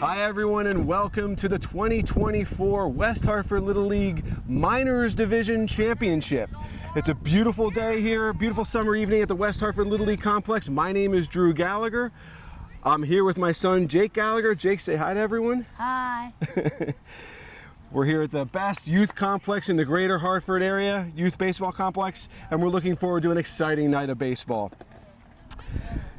Hi everyone and welcome to the 2024 West Hartford Little League Minors Division Championship. It's a beautiful day here, beautiful summer evening at the West Hartford Little League Complex. My name is Drew Gallagher. I'm here with my son Jake Gallagher. Jake, say hi to everyone. Hi. We're here at the best youth complex in the greater Hartford area, youth baseball complex, and we're looking forward to an exciting night of baseball.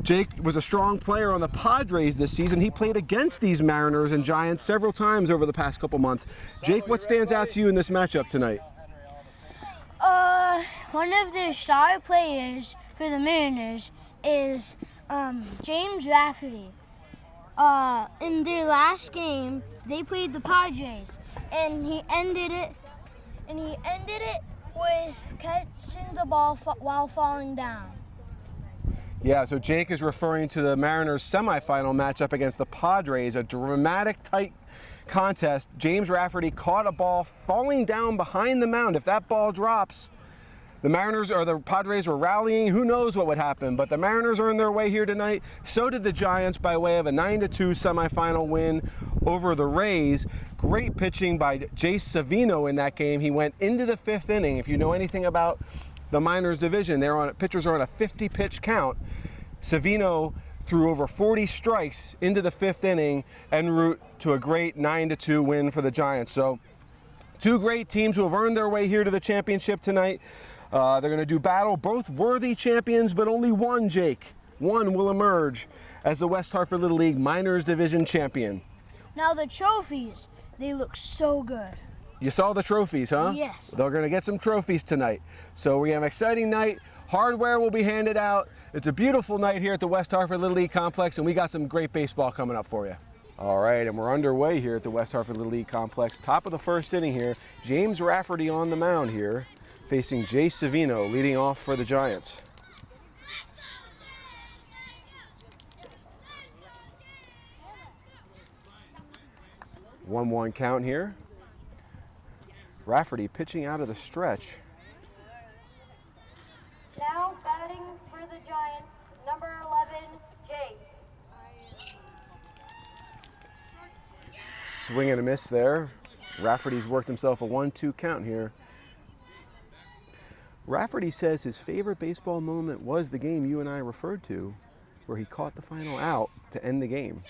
Jake was a strong player on the Padres this season. He played against these Mariners and Giants several times over the past couple months. Jake, what stands out to you in this matchup tonight? One of their star players for the Mariners is James Rafferty. In their last game, they played the Padres, and he ended it with catching the ball while falling down. Yeah, so Jake is referring to the Mariners semifinal matchup against the Padres, a dramatic, tight contest. James Rafferty caught a ball falling down behind the mound. If that ball drops, the Mariners or the Padres were rallying. Who knows what would happen, but the Mariners earned their way here tonight. So did the Giants by way of a 9-2 semifinal win over the Rays. Great pitching by Jace Savino in that game. He went into the fifth inning. If you know anything about the Minors division, pitchers are on a 50-pitch count. Savino threw over 40 strikes into the fifth inning en route to a great 9-2 win for the Giants. So two great teams who have earned their way here to the championship tonight. They're going to do battle, both worthy champions, but only one, Jake. One will emerge as the West Hartford Little League Minors Division champion. Now the trophies, they look so good. You saw the trophies, huh? Yes. They're going to get some trophies tonight. So we have an exciting night. Hardware will be handed out. It's a beautiful night here at the West Hartford Little League Complex, and we got some great baseball coming up for you. All right, and we're underway here at the West Hartford Little League Complex. Top of the first inning here. James Rafferty on the mound here, facing Jace Savino, leading off for the Giants. One count here. Rafferty pitching out of the stretch. Now batting for the Giants, number 11, Jake. Swing and a miss there. Rafferty's worked himself a 1-2 count here. Rafferty says his favorite baseball moment was the game you and I referred to, where he caught the final out to end the game.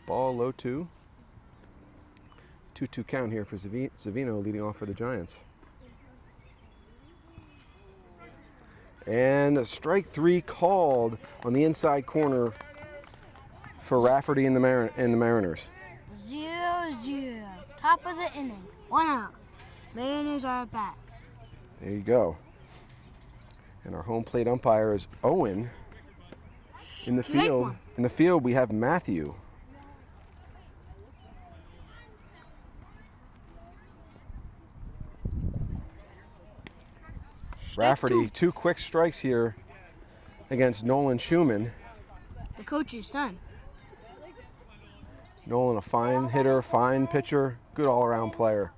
Ball low 2. 2-2 count here for Savino, leading off for the Giants. And strike 3 called on the inside corner for Rafferty and the Mariners. 0-0. Top of the inning. 1 out. Mariners are back. There you go. And our home plate umpire is Owen. In the field, we have Matthew. Rafferty, 2 quick strikes here against Nolan Schumann. The coach's son. Nolan, a fine hitter, fine pitcher, good all-around player.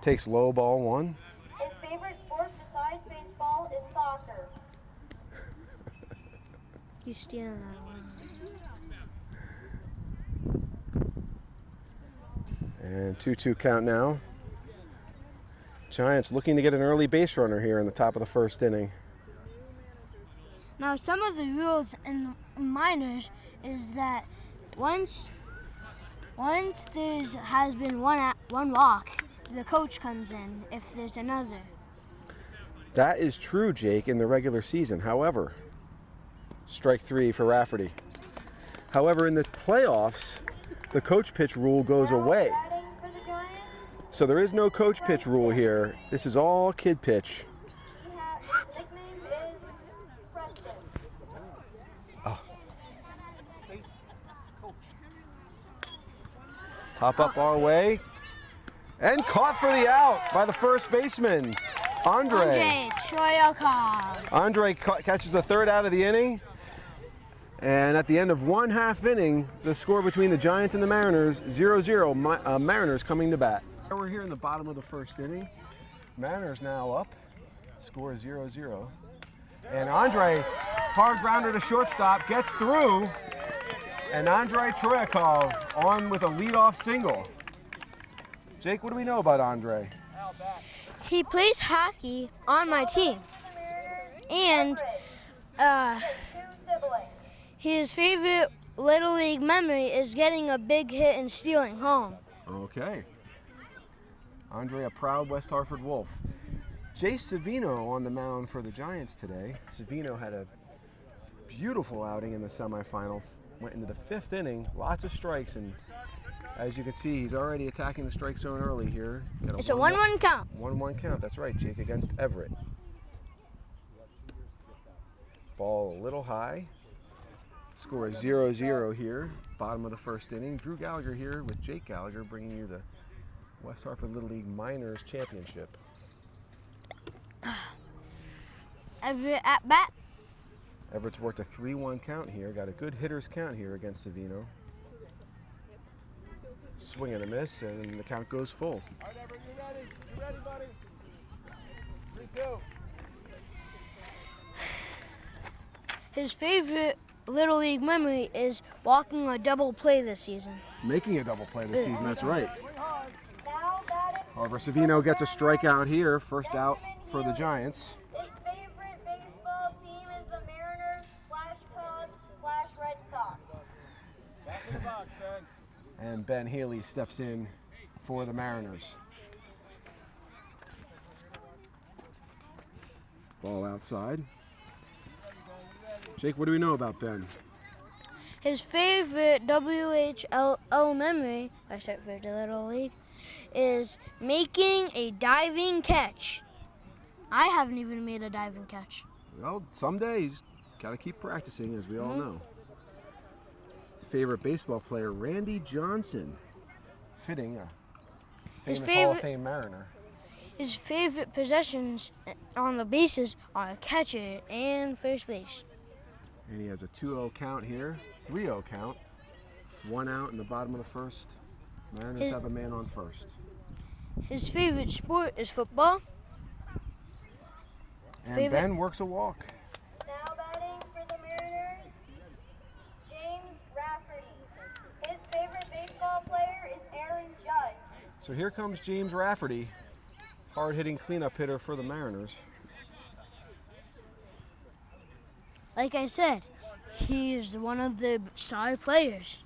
Takes low, ball 1. His favorite sport besides baseball is soccer. You stealing that one. And 2-2 count now. Giants looking to get an early base runner here in the top of the first inning. Now, some of the rules in minors is that once there has been one walk, the coach comes in if there's another. That is true, Jake, in the regular season. However, strike 3 for Rafferty. However, in the playoffs, the coach pitch rule goes away. Batting for the Giants, So there is no coach pitch rule here. This is all kid pitch. his nickname is Preston. Hop up our way. And caught for the out by the first baseman, Andre Choyakov. Andre catches the third out of the inning. And at the end of 1/2 inning, the score between the Giants and the Mariners, 0-0, Mariners coming to bat. We're here in the bottom of the first inning. Mariners now up, score 0-0. And Andre, hard grounder to shortstop, gets through. And Andrei Troyakov on with a leadoff single. Jake, what do we know about Andrei? He plays hockey on my team. And his favorite Little League memory is getting a big hit and stealing home. Okay. Andrei, a proud West Hartford Wolf. Jace Savino on the mound for the Giants today. Savino had a beautiful outing in the semifinal. Went into the 5th inning, lots of strikes, and as you can see, he's already attacking the strike zone early here. It's a 1-1 count. 1-1 count, that's right, Jake, against Everett. Ball a little high. Score is 0-0 here, bottom of the 1st inning. Drew Gallagher here with Jake Gallagher, bringing you the West Hartford Little League Minors Championship. Everett at bat. Everett's worked a 3-1 count here. Got a good hitter's count here against Savino. Swing and a miss, and the count goes full. All right, Everett, you ready? You ready, buddy? 3-2. His favorite Little League memory is walking a double play this season. Making a double play this season, that's right. Now batting However, Savino gets a strikeout here. First out for the Giants. his favorite baseball team is the Mariners / Cubs / Red Sox. Back in the box, Ben. And Ben Healy steps in for the Mariners. Ball outside. Jake, what do we know about Ben? His favorite WHL memory, I start for the Little League, is making a diving catch. I haven't even made a diving catch. Well, some days, got to keep practicing, as we all know. Favorite baseball player, Randy Johnson. Fitting, a His famous Hall of favorite- Fame Mariner. His favorite possessions on the bases are catcher and first base. And he has a 2-0 count here, 3-0 count. 1 out in the bottom of the 1st. Mariners His- have a man on first. His favorite sport is football. And Favorite- Ben works a walk. Now batting for the Mariners, James Rafferty. His favorite baseball player is Aaron Judge. So here comes James Rafferty, hard-hitting cleanup hitter for the Mariners. Like I said, he is one of the star players.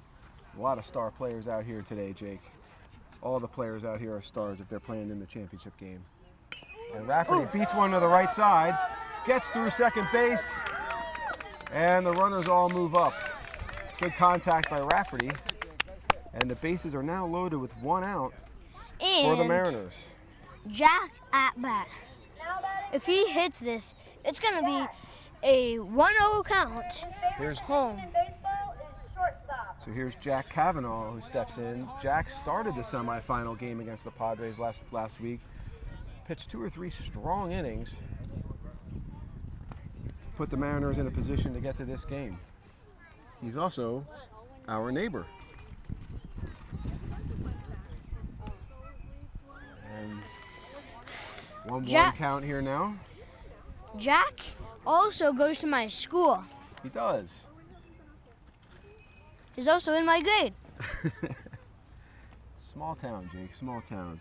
A lot of star players out here today, Jake. All the players out here are stars if they're playing in the championship game. And Rafferty beats one to the right side, gets through second base, and the runners all move up. Good contact by Rafferty, and the bases are now loaded with 1 out for the And Mariners. Jack at bat. Now batting If he hits this, it's going to be a 1-0 count. Here's Home. in baseball is shortstop. So here's Jack Kavanaugh who steps in. Jack started the semifinal game against the Padres last week. Pitched 2 or 3 strong innings to put the Mariners in a position to get to this game. He's also our neighbor. And 1-1 Jack- count here now. Jack also goes to my school. He does. He's also in my grade. Small town, Jake, small town.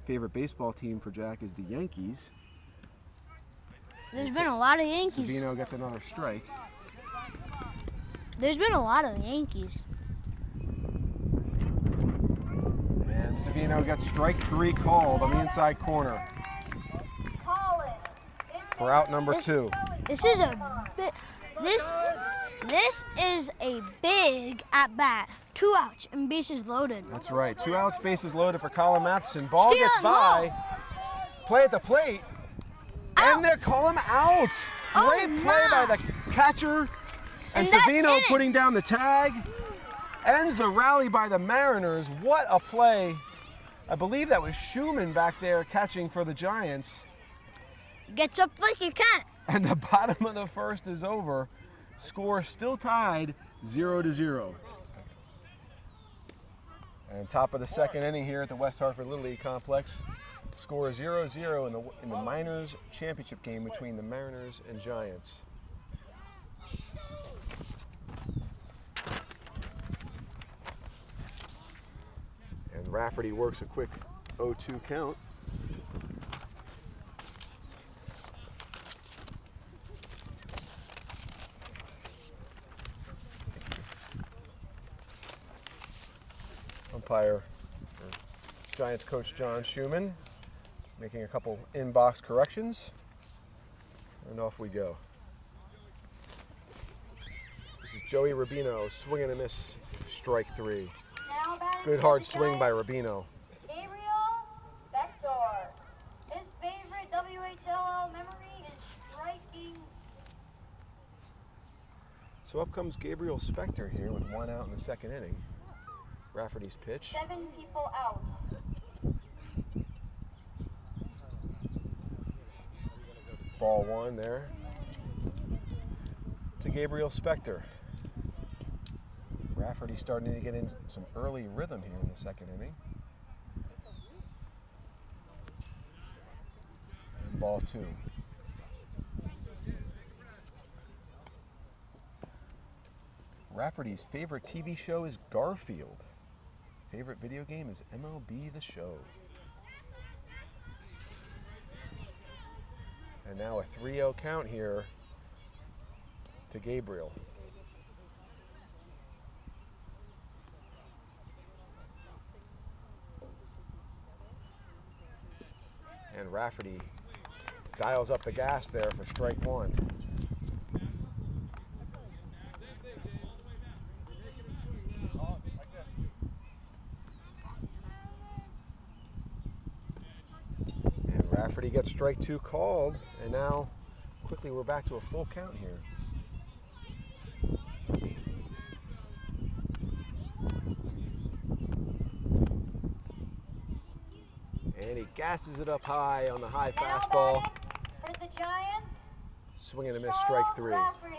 Favorite baseball team for Jack is the Yankees. There's been a lot of Yankees. Savino gets another strike. There's been a lot of Yankees. And Savino gets strike 3 called on the inside corner Collins. for out number 2. This is a this is a big at bat. 2 outs and bases loaded. That's right. 2 outs, bases loaded for Colin Matheson. Ball gets Stealing by. Play at the plate. And they call him out. Oh, Great play by my. the catcher. And And that's Savino inning. putting down the tag. Ends the rally by the Mariners. What a play. I believe that was Schumann back there catching for the Giants. Gets up like a cat. And the bottom of the 1st is over. Score still tied 0-0. And top of the 2nd inning here at the West Hartford Little League Complex. Score 0-0 in the Minors Championship game between the Mariners and Giants. Rafferty works a quick 0-2 count. Umpire, or Giants coach John Schumann, making a couple in-box corrections. And off we go. This is Joey Rubino, swing and a miss, strike 3. Now batting Good for hard the swing by Giants, Rubino. Gabriel Spector. His favorite WHLL memory is striking. So up comes Gabriel Spector here with 1 out in the 2nd inning. Rafferty's pitch. 7 people out. Ball 1 there to Gabriel Spector. Rafferty starting to get in some early rhythm here in the 2nd inning. And ball 2. Rafferty's favorite TV show is Garfield. Favorite video game is MLB The Show. And now a 3-0 count here to Gabriel. And Rafferty dials up the gas there for strike 1. Rafferty gets strike 2 called, and now quickly we're back to a full count here. And he gasses it up high on the high Now fastball. batting for the Giants, Swing and a miss, strike Charles 3. Rafferty.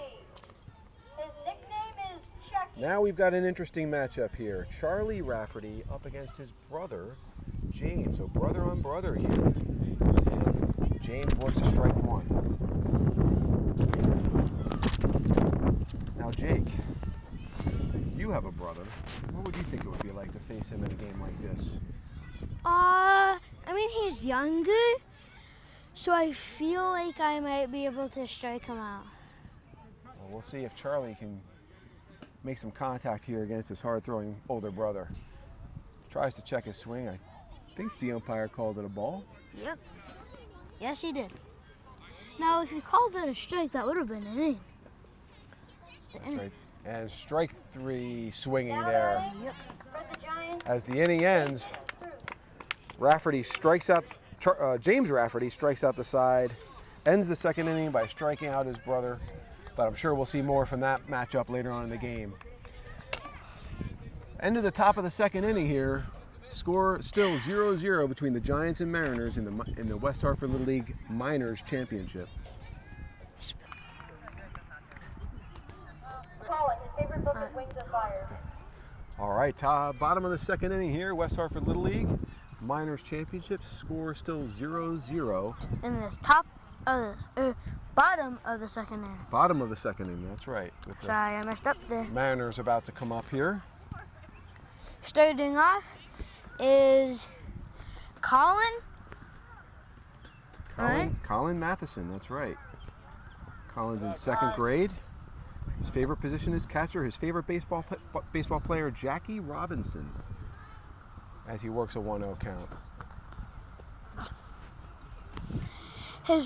His nickname is Chucky. Now we've got an interesting matchup here. Charlie Rafferty up against his brother, James. So brother on brother here. And James works a strike 1. Now Jake, you have a brother. What would you think it would be like to face him in a game like this? I mean, he's younger, so I feel like I might be able to strike him out. Well, we'll see if Charlie can make some contact here against his hard-throwing older brother. Tries to check his swing. I think the umpire called it a ball. Yep. Yes, he did. Now, if you called it a strike, that would have been an inning. That's right. And strike 3 swinging Now there. batting Yep. for the Giants, As the inning ends, Rafferty strikes out, James Rafferty strikes out the side, ends the 2nd inning by striking out his brother, but I'm sure we'll see more from that matchup later on in the game. End of the top of the 2nd inning here. Score still 0-0 between the Giants and Mariners in the West Hartford Little League Minors Championship. Colin, his favorite book is Wings of Fire. All right, bottom of the 2nd inning here, West Hartford Little League Minors Championship. Score still 0-0. In this top of the, bottom of the 2nd inning. Bottom of the 2nd inning, that's right. With the Sorry, I messed up there. Mariners about to come up here. Starting off is Colin. Colin Matheson, that's right. Colin's in 2nd grade. His favorite position is catcher. His favorite baseball player, Jackie Robinson, as he works a 1-0 count. His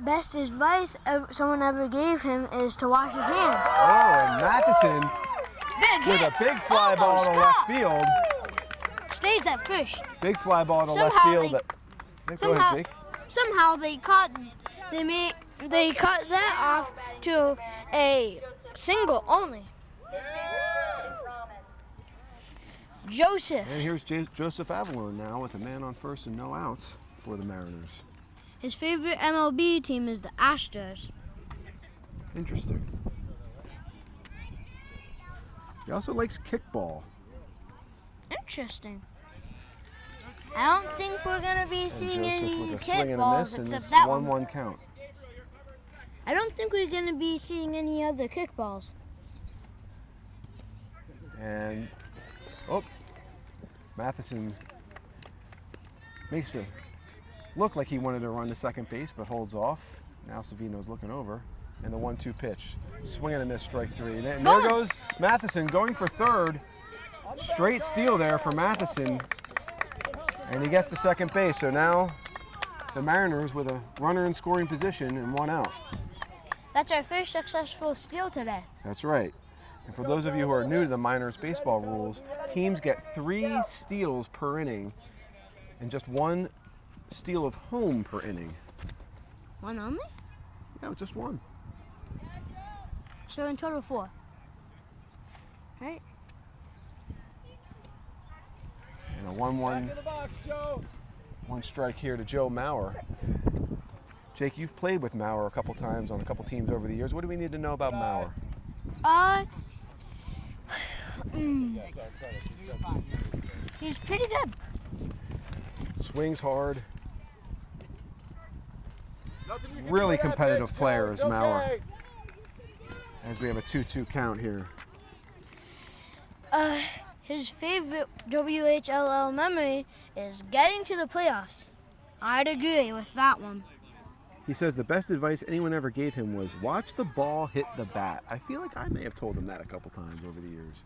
best advice someone ever gave him is to wash his hands. Oh, and Matheson Big with hit. a big fly ball Almost to left caught. field. Stays at first. Big fly ball to left Somehow field. Go somehow- ahead, Jake. Somehow they cut that off to a single only. Joseph. And here's Joseph Avalon now with a man on first and no outs for the Mariners. His favorite MLB team is the Astros. Interesting. He also likes kickball. Interesting. I don't think we're gonna be And seeing Joseph any with a swing and a kickballs miss, and except it's that one. 1-1 count. I don't think we're gonna be seeing any other kickballs. And, oh, Matheson makes it look like he wanted to run to second base, but holds off. Now Savino's looking over, and the 1-2 pitch. Swing and a miss, strike 3. And there goes Matheson going for third. Straight steal there for Matheson, and he gets to second base. So now the Mariners with a runner in scoring position and 1 out. That's our first successful steal today. That's right. And for those of you who are new to the minors baseball rules, teams get 3 steals per inning and just 1 steal of home per inning. 1 only? No, just 1. So in total 4. Right? And a 1-1, In the box, Joe. 1 strike here to Joe Mauer. Jake, you've played with Mauer a couple times on a couple teams over the years. What do we need to know about Mauer? He's pretty good. Swings hard. Nothing you can Really do with that competitive pitch, player Joe. is It's Mauer. okay. As we have a 2-2 count here. His favorite WHLL memory is getting to the playoffs. I'd agree with that one. He says the best advice anyone ever gave him was watch the ball hit the bat. I feel like I may have told him that a couple times over the years.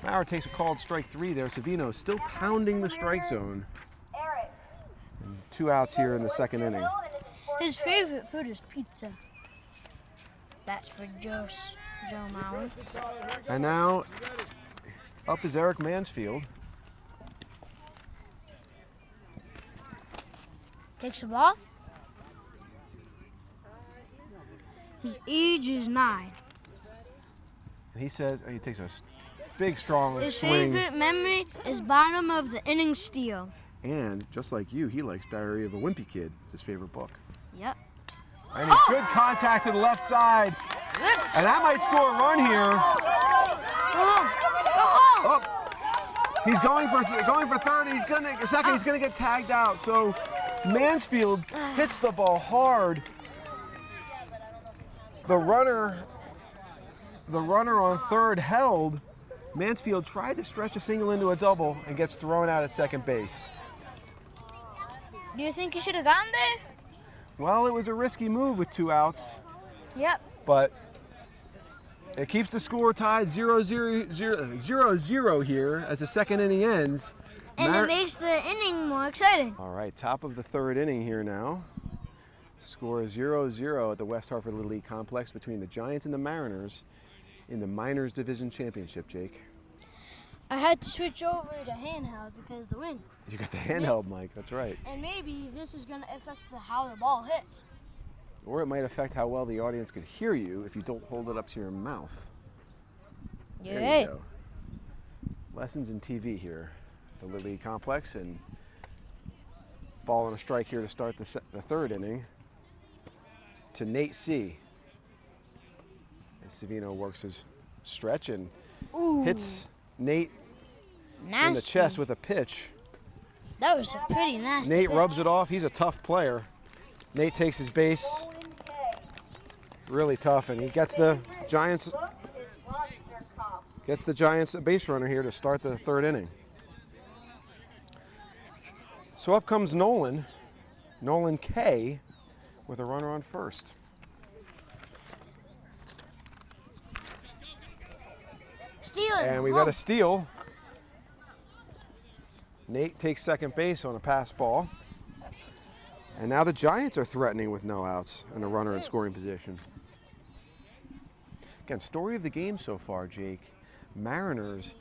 Mauer takes a called strike 3 there. Savino still pounding the strike zone. Eric. And 2 outs here in the second inning. His favorite food is pizza. That's for Joe Mauer. And now up is Eric Mansfield. Takes the ball. His age is 9. And he says he takes a big strong His swing. favorite memory is bottom of the inning steal. And just like you, he likes Diary of a Wimpy Kid. It's his favorite book. Yep. And it's good contact to the left side. Whoops. And that might score a run here. Go home. Go home. Oh, he's going for third. He's gonna get tagged out. So Mansfield hits the ball hard. The runner on third held. Mansfield tried to stretch a single into a double and gets thrown out at second base. Do you think he should have gotten there? Well, it was a risky move with 2 outs, Yep. but it keeps the score tied 0-0 here as the second inning ends. And Mar- it makes the inning more exciting. All right, top of the third inning here now. Score is 0-0 at the West Hartford Little League Complex between the Giants and the Mariners in the Minors Division Championship, Jake. I had to switch over to handheld because of the wind. You got the handheld mic, that's right. And maybe this is going to affect how the ball hits. Or it might affect how well the audience could hear you if you don't hold it up to your mouth. You're There right. you go. Lessons in TV here, the Little League Complex, and ball and a strike here to start the third inning to Nate C. As Savino works his stretch and Ooh, hits Nate nasty. in the chest with a pitch. That was a pretty nasty Nate pitch. rubs it off. He's a tough player. Nate takes his base. Really tough, and he gets the Giants Book is lobster cop. Gets the Giants a base runner here to start the third inning. So up comes Nolan K, with a runner on first. Stealing. And we've got a steal. Nate takes second base on a pass ball. And now the Giants are threatening with no outs and a runner in scoring position. Again, story of the game so far, Jake. Mariners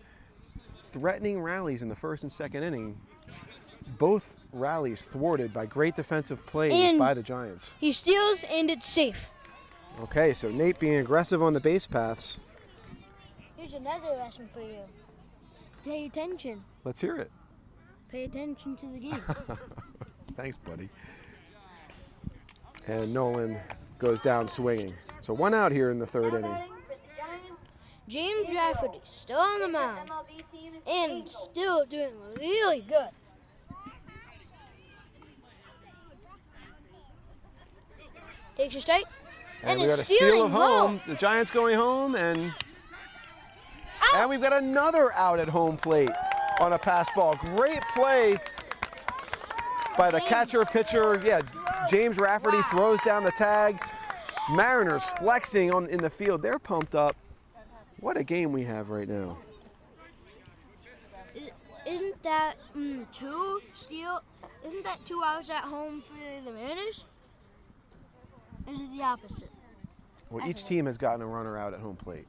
threatening rallies in the first and second inning. Both rallies thwarted by great defensive plays And- by the Giants. He steals and it's safe. Okay, so Nate being aggressive on the base paths. Here's another lesson for you. Pay attention. Let's hear it. Pay attention to the game. Thanks, buddy. And Nolan goes down swinging. So 1 out here in the third inning. Batting for the Giants, James Rafferty still on the mound MLB team is and Eagles. still doing really good. Takes a strike. And And we is got a steal stealing of home. The Giants going home, and And we've got another out at home plate on a pass ball. Great play by the catcher pitcher. Yeah, James Rafferty throws down the tag. Mariners flexing in the field. They're pumped up. What a game we have right now. Isn't that Isn't that 2 outs at home for the Mariners? Or is it the opposite? Well, each team has gotten a runner out at home plate.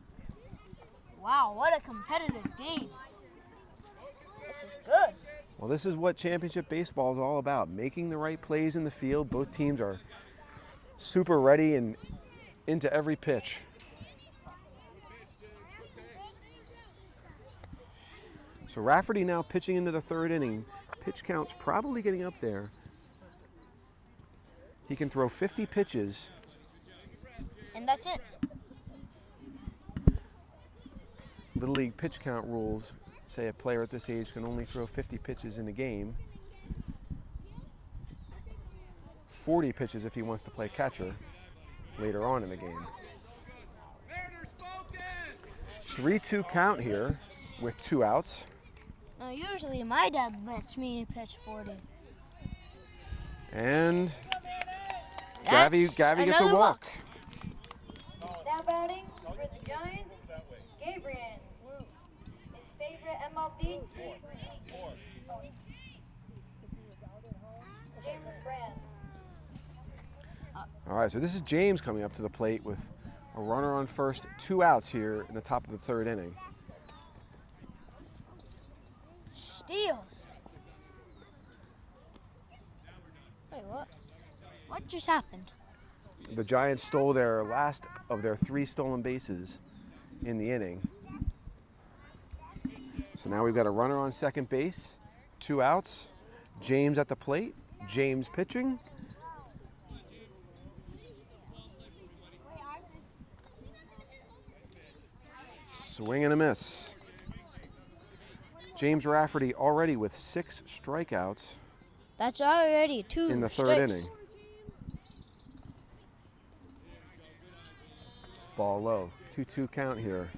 Wow, what a competitive game. This is good. Well, this is what championship baseball is all about, making the right plays in the field. Both teams are super ready and into every pitch. So Rafferty now pitching into the third inning. Pitch count's probably getting up there. He can throw 50 pitches. And that's it. Little League pitch count rules say a player at this age can only throw 50 pitches in a game. 40 pitches if he wants to play catcher later on in the game. 3-2 count here with 2 outs. Now, usually my dad lets me pitch 40. And That's Gavy gets a another walk. Now batting for the Giants, Gabriel. His favorite MLB team, James Brand. All right, so this is James coming up to the plate with a runner on first, 2 outs here in the top of the third inning. Steals. Wait, what? What just happened? The Giants stole their last of their 3 stolen bases in the inning. So now we've got a runner on second base, 2 outs. James at the plate, James pitching. Swing and a miss. James Rafferty already with 6 strikeouts That's already 2 in the third strikes. inning. Ball low. 2-2 count here.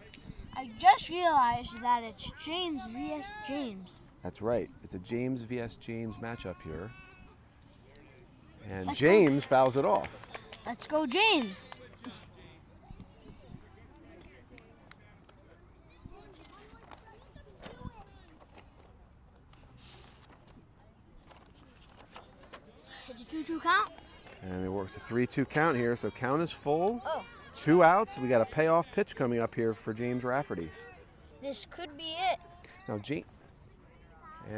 I just realized that it's James vs. James. That's right. It's a James vs. James matchup here. And Let's go. James fouls it off. Let's go, James. It's a 2-2 count. And it works a 3-2 count here, so count is full. Oh, 2 outs. We got a payoff pitch coming up here for James Rafferty. this could be it. Now,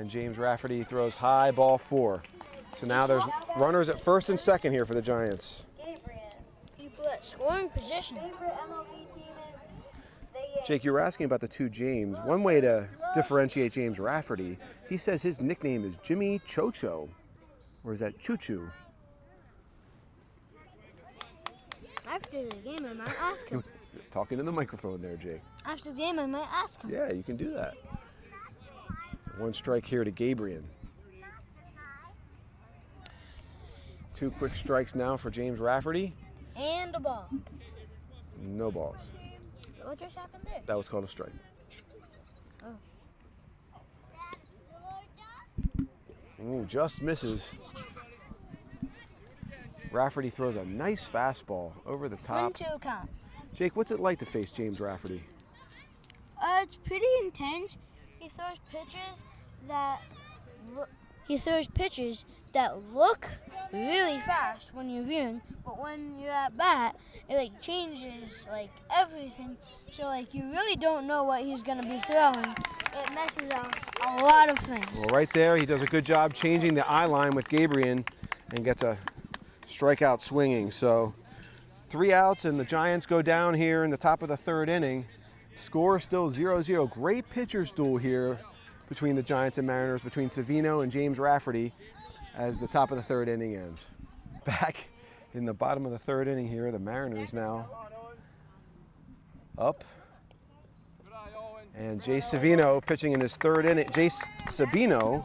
James Rafferty throws high, ball 4. So now there's runners at first and second here for the Giants. Gabriel. People at scoring position. Favorite MLB team is Jake, you were asking about the 2 James. One way to differentiate James Rafferty, he says his nickname is Jimmy Chocho. Or is that Choo Choo? After the game, I might ask him. Talking in the microphone there, Jake. After the game, I might ask him. Yeah, you can do that. 1 strike here to Gabriel. 2 quick strikes now for James Rafferty. And a ball. No balls. What just happened there? That was called a strike. Ooh, just misses. Rafferty throws a nice fastball over the top. 1-2 count. Jake, what's it like to face James Rafferty? It's pretty intense. He throws pitches that look really fast when you're viewing, but when you're at bat, it changes everything. So you really don't know what he's gonna be throwing. It messes up a lot of things. Well, right there, he does a good job changing the eye line with Gabriel and gets a strikeout swinging. So 3 outs and the Giants go down here in the top of the third inning. Score still 0-0. Great pitcher's duel here between the Giants and Mariners, between Savino and James Rafferty as the top of the third inning ends. Back in the bottom of the third inning here, the Mariners now up. And Jace Savino pitching in his third inning. Savino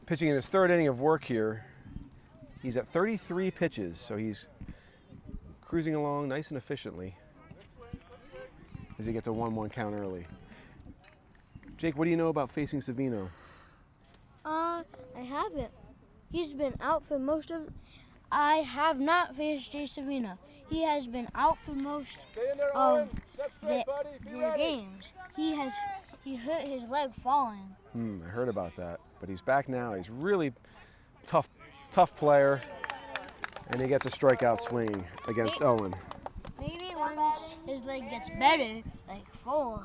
pitching in his third inning of work here. He's at 33 pitches, so he's cruising along nice and efficiently. as he gets a 1-1 count early. Jake, what do you know about facing Savino? I haven't. He's been out for most of. I have not faced Jay Savino. He has been out for most Stay in there, Owen. of Step straight, buddy. Be their ready. games. He hurt his leg falling. I heard about that, but he's back now. He's really tough player, and he gets a strikeout swing against Owen. Maybe once his leg gets better, like full,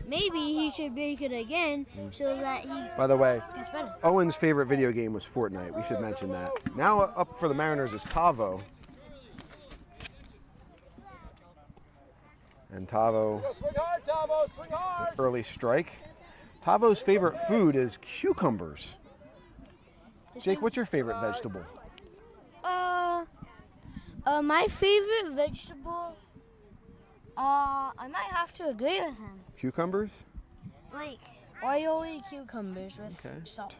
maybe he should break it again so that he By the way, gets better. Owen's favorite video game was Fortnite. We should mention that. Now up for the Mariners is Tavo. And Tavo, Go swing hard, Tavo. Swing hard. early strike. Tavo's favorite food is cucumbers. Jake, what's your favorite vegetable? My favorite vegetable. I might have to agree with him. Cucumbers? Like oily cucumbers with Okay. salt.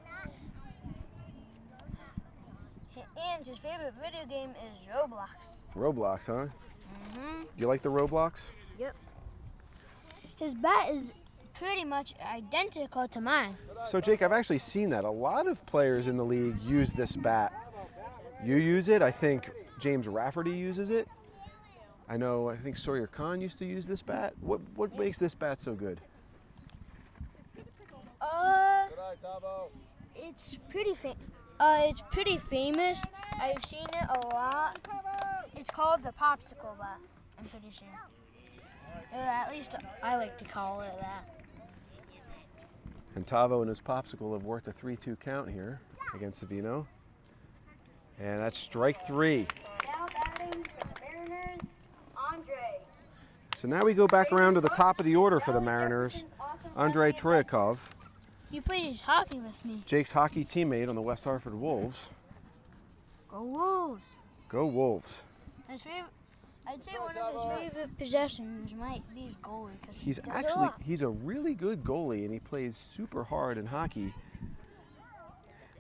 And his favorite video game is Roblox. Roblox, huh? Mm-hmm. Do you like the Roblox? Yep. His bat is pretty much identical to mine. So Jake, I've actually seen that. A lot of players in the league use this bat. You use it. I think James Rafferty uses it. I think Sawyer Khan used to use this bat. What makes this bat so good? Good eye, Tavo. It's pretty famous. I've seen it a lot. It's called the popsicle bat, I'm pretty sure. Or at least I like to call it that. And Tavo and his popsicle have worked a 3-2 count here against Savino. And that's strike 3. Now batting for the Mariners, Andre. So now we go back around to the top of the order for the Mariners. Andre Troyakov, He plays hockey with me. Jake's hockey teammate on the West Hartford Wolves. Go Wolves. Go Wolves. I'd say one of his favorite possessions might be goalie because He's a really good goalie, and he plays super hard in hockey.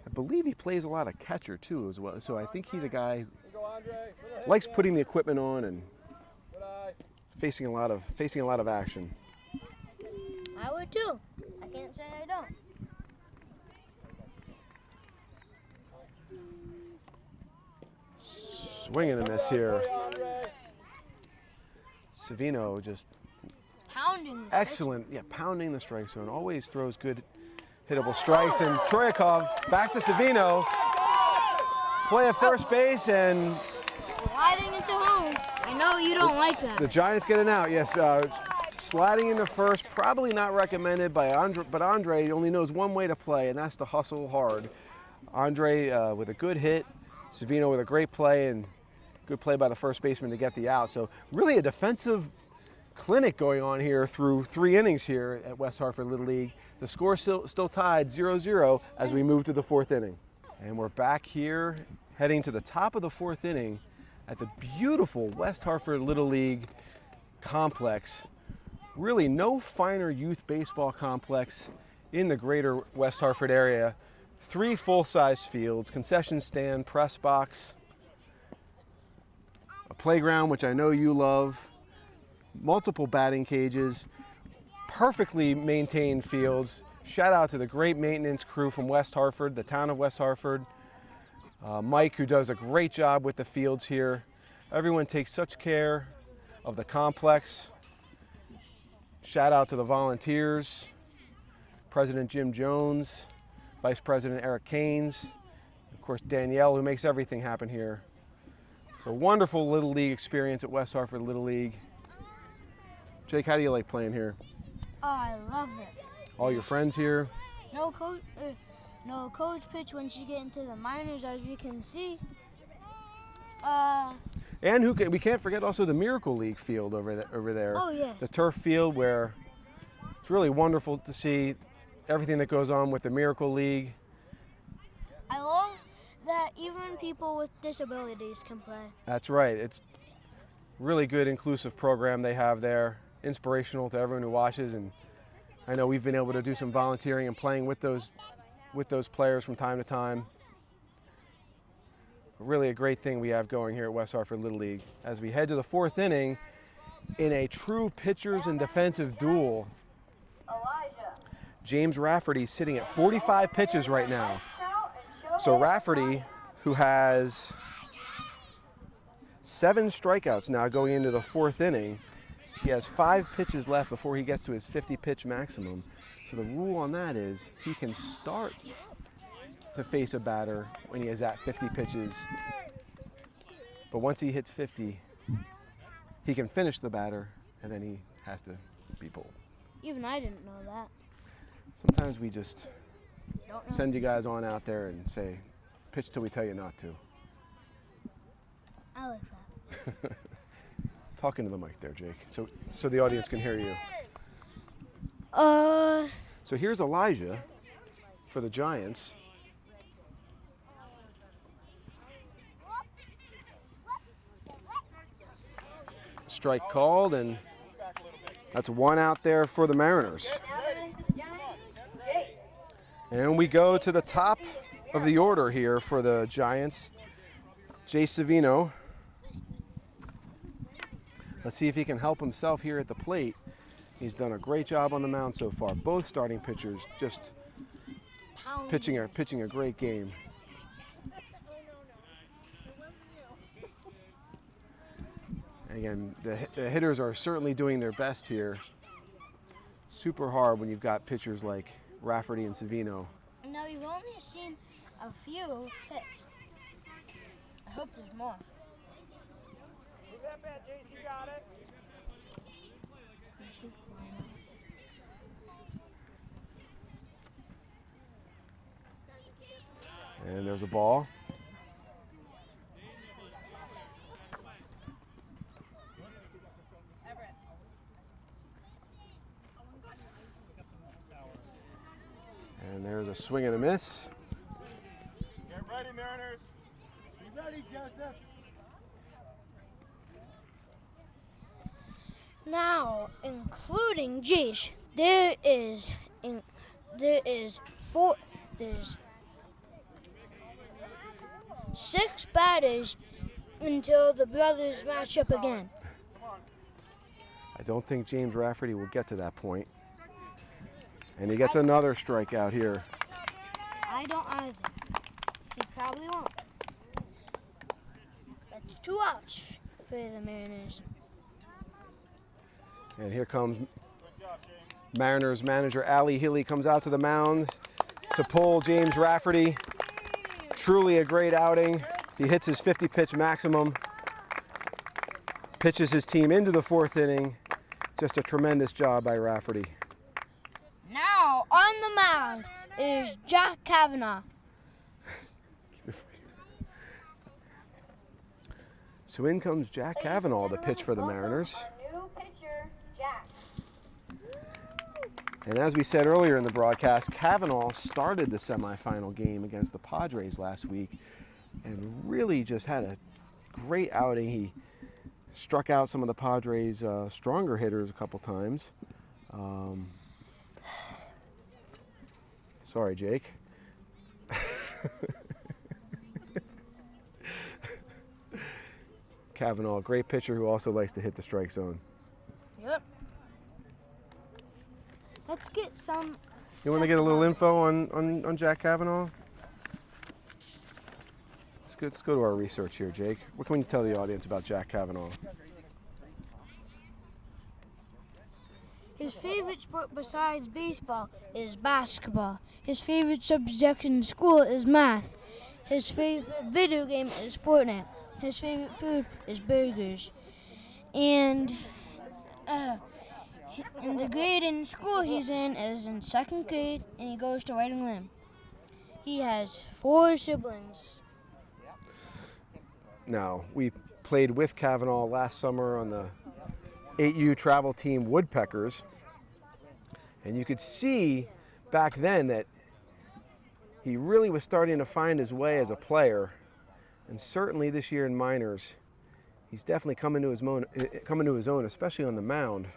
I believe he plays a lot of catcher too as well. So I think he's a guy Here you go, Andre. Little hit likes there. putting the equipment on and Good eye. facing a lot of action. I would too. I can't say I don't. Swing and a miss here. Sorry, Andre. Savino just Pounding. excellent, pounding the strike zone. Always throws good hittable strikes. And Troyakov back to Savino. Play at first base, and Sliding into home. I know you don't like that. the Giants get an out. Yes, sliding into first, probably not recommended by Andre, but Andre only knows one way to play, and that's to hustle hard. Andre with a good hit, Savino with a great play, and good play by the first baseman to get the out. So really a defensive clinic going on here through 3 innings here at West Hartford Little League. The score still tied 0-0 as we move to the 4th inning. And we're back here heading to the top of the 4th inning at the beautiful West Hartford Little League complex. Really no finer youth baseball complex in the greater West Hartford area. 3 full-size fields, concession stand, press box, a playground, which I know you love, multiple batting cages, perfectly maintained fields. Shout out to the great maintenance crew from West Hartford, the town of West Hartford. Mike, who does a great job with the fields here. Everyone takes such care of the complex. Shout out to the volunteers, President Jim Jones, Vice President Eric Keynes, of course Danielle, who makes everything happen here. So wonderful Little League experience at West Hartford Little League. Jake, how do you like playing here? Oh, I love it. All your friends here? No coach pitch once you get into the minors, as you can see. And we can't forget also the Miracle League field over there. Oh, yes. The turf field, where it's really wonderful to see everything that goes on with the Miracle League. I love that even people with disabilities can play. That's right. It's really good inclusive program they have there. Inspirational to everyone who watches, and I know we've been able to do some volunteering and playing with those players from time to time. Really a great thing we have going here at West Hartford Little League. As we head to the 4th inning, in a true pitchers and defensive duel. Elijah. James Rafferty sitting at 45 pitches right now. So Rafferty, who has 7 strikeouts now going into the 4th inning, he has 5 pitches left before he gets to his 50 pitch maximum. So the rule on that is he can start to face a batter when he is at 50 pitches. But once he hits 50, he can finish the batter and then he has to be pulled. Even I didn't know that. Sometimes we just Don't know. send you guys on out there and say, pitch till we tell you not to. I like that. Talking to the mic there, Jake, so the audience can hear you. So here's Elijah for the Giants. Strike called, and that's 1 out there for the Mariners. And we go to the top of the order here for the Giants. Jay Savino. Let's see if he can help himself here at the plate. He's done a great job on the mound so far. Both starting pitchers just pitching a great game. Again, the hitters are certainly doing their best here. Super hard when you've got pitchers like Rafferty and Savino. Now we've only seen a few hits. I hope there's more. Move that bat, Jace, you got it. And there's a ball. And there's a swing and a miss. Get ready, Mariners. Be ready, Joseph. Now, including Jace, there's 6 batters until the brothers match up again. I don't think James Rafferty will get to that point. And he gets another strikeout here. I don't either. He probably won't. That's 2 outs for the Mariners. And here comes Mariners manager Allie Healy comes out to the mound to pull James Rafferty. Truly a great outing. He hits his 50 pitch maximum. Pitches his team into the 4th inning. Just a tremendous job by Rafferty. Now on the mound is Jack Kavanaugh. So in comes Jack Kavanaugh to pitch for the Mariners. Our new pitcher, Jack. And as we said earlier in the broadcast, Kavanaugh started the semifinal game against the Padres last week and really just had a great outing. He struck out some of the Padres' stronger hitters a couple times. Sorry, Jake. Kavanaugh, a great pitcher who also likes to hit the strike zone. Yep. Let's get some. You want to get a little info on Jack Kavanaugh? Let's go to our research here, Jake. What can we tell the audience about Jack Kavanaugh? His favorite sport besides baseball is basketball. His favorite subject in school is math. His favorite video game is Fortnite. His favorite food is burgers. And the grade in school he's in is in 2nd grade, and he goes to Whiting Limb. He has 4 siblings. Now, we played with Kavanaugh last summer on the 8U travel team Woodpeckers, and you could see back then that he really was starting to find his way as a player, and certainly this year in minors, he's definitely coming to his own, especially on the mound.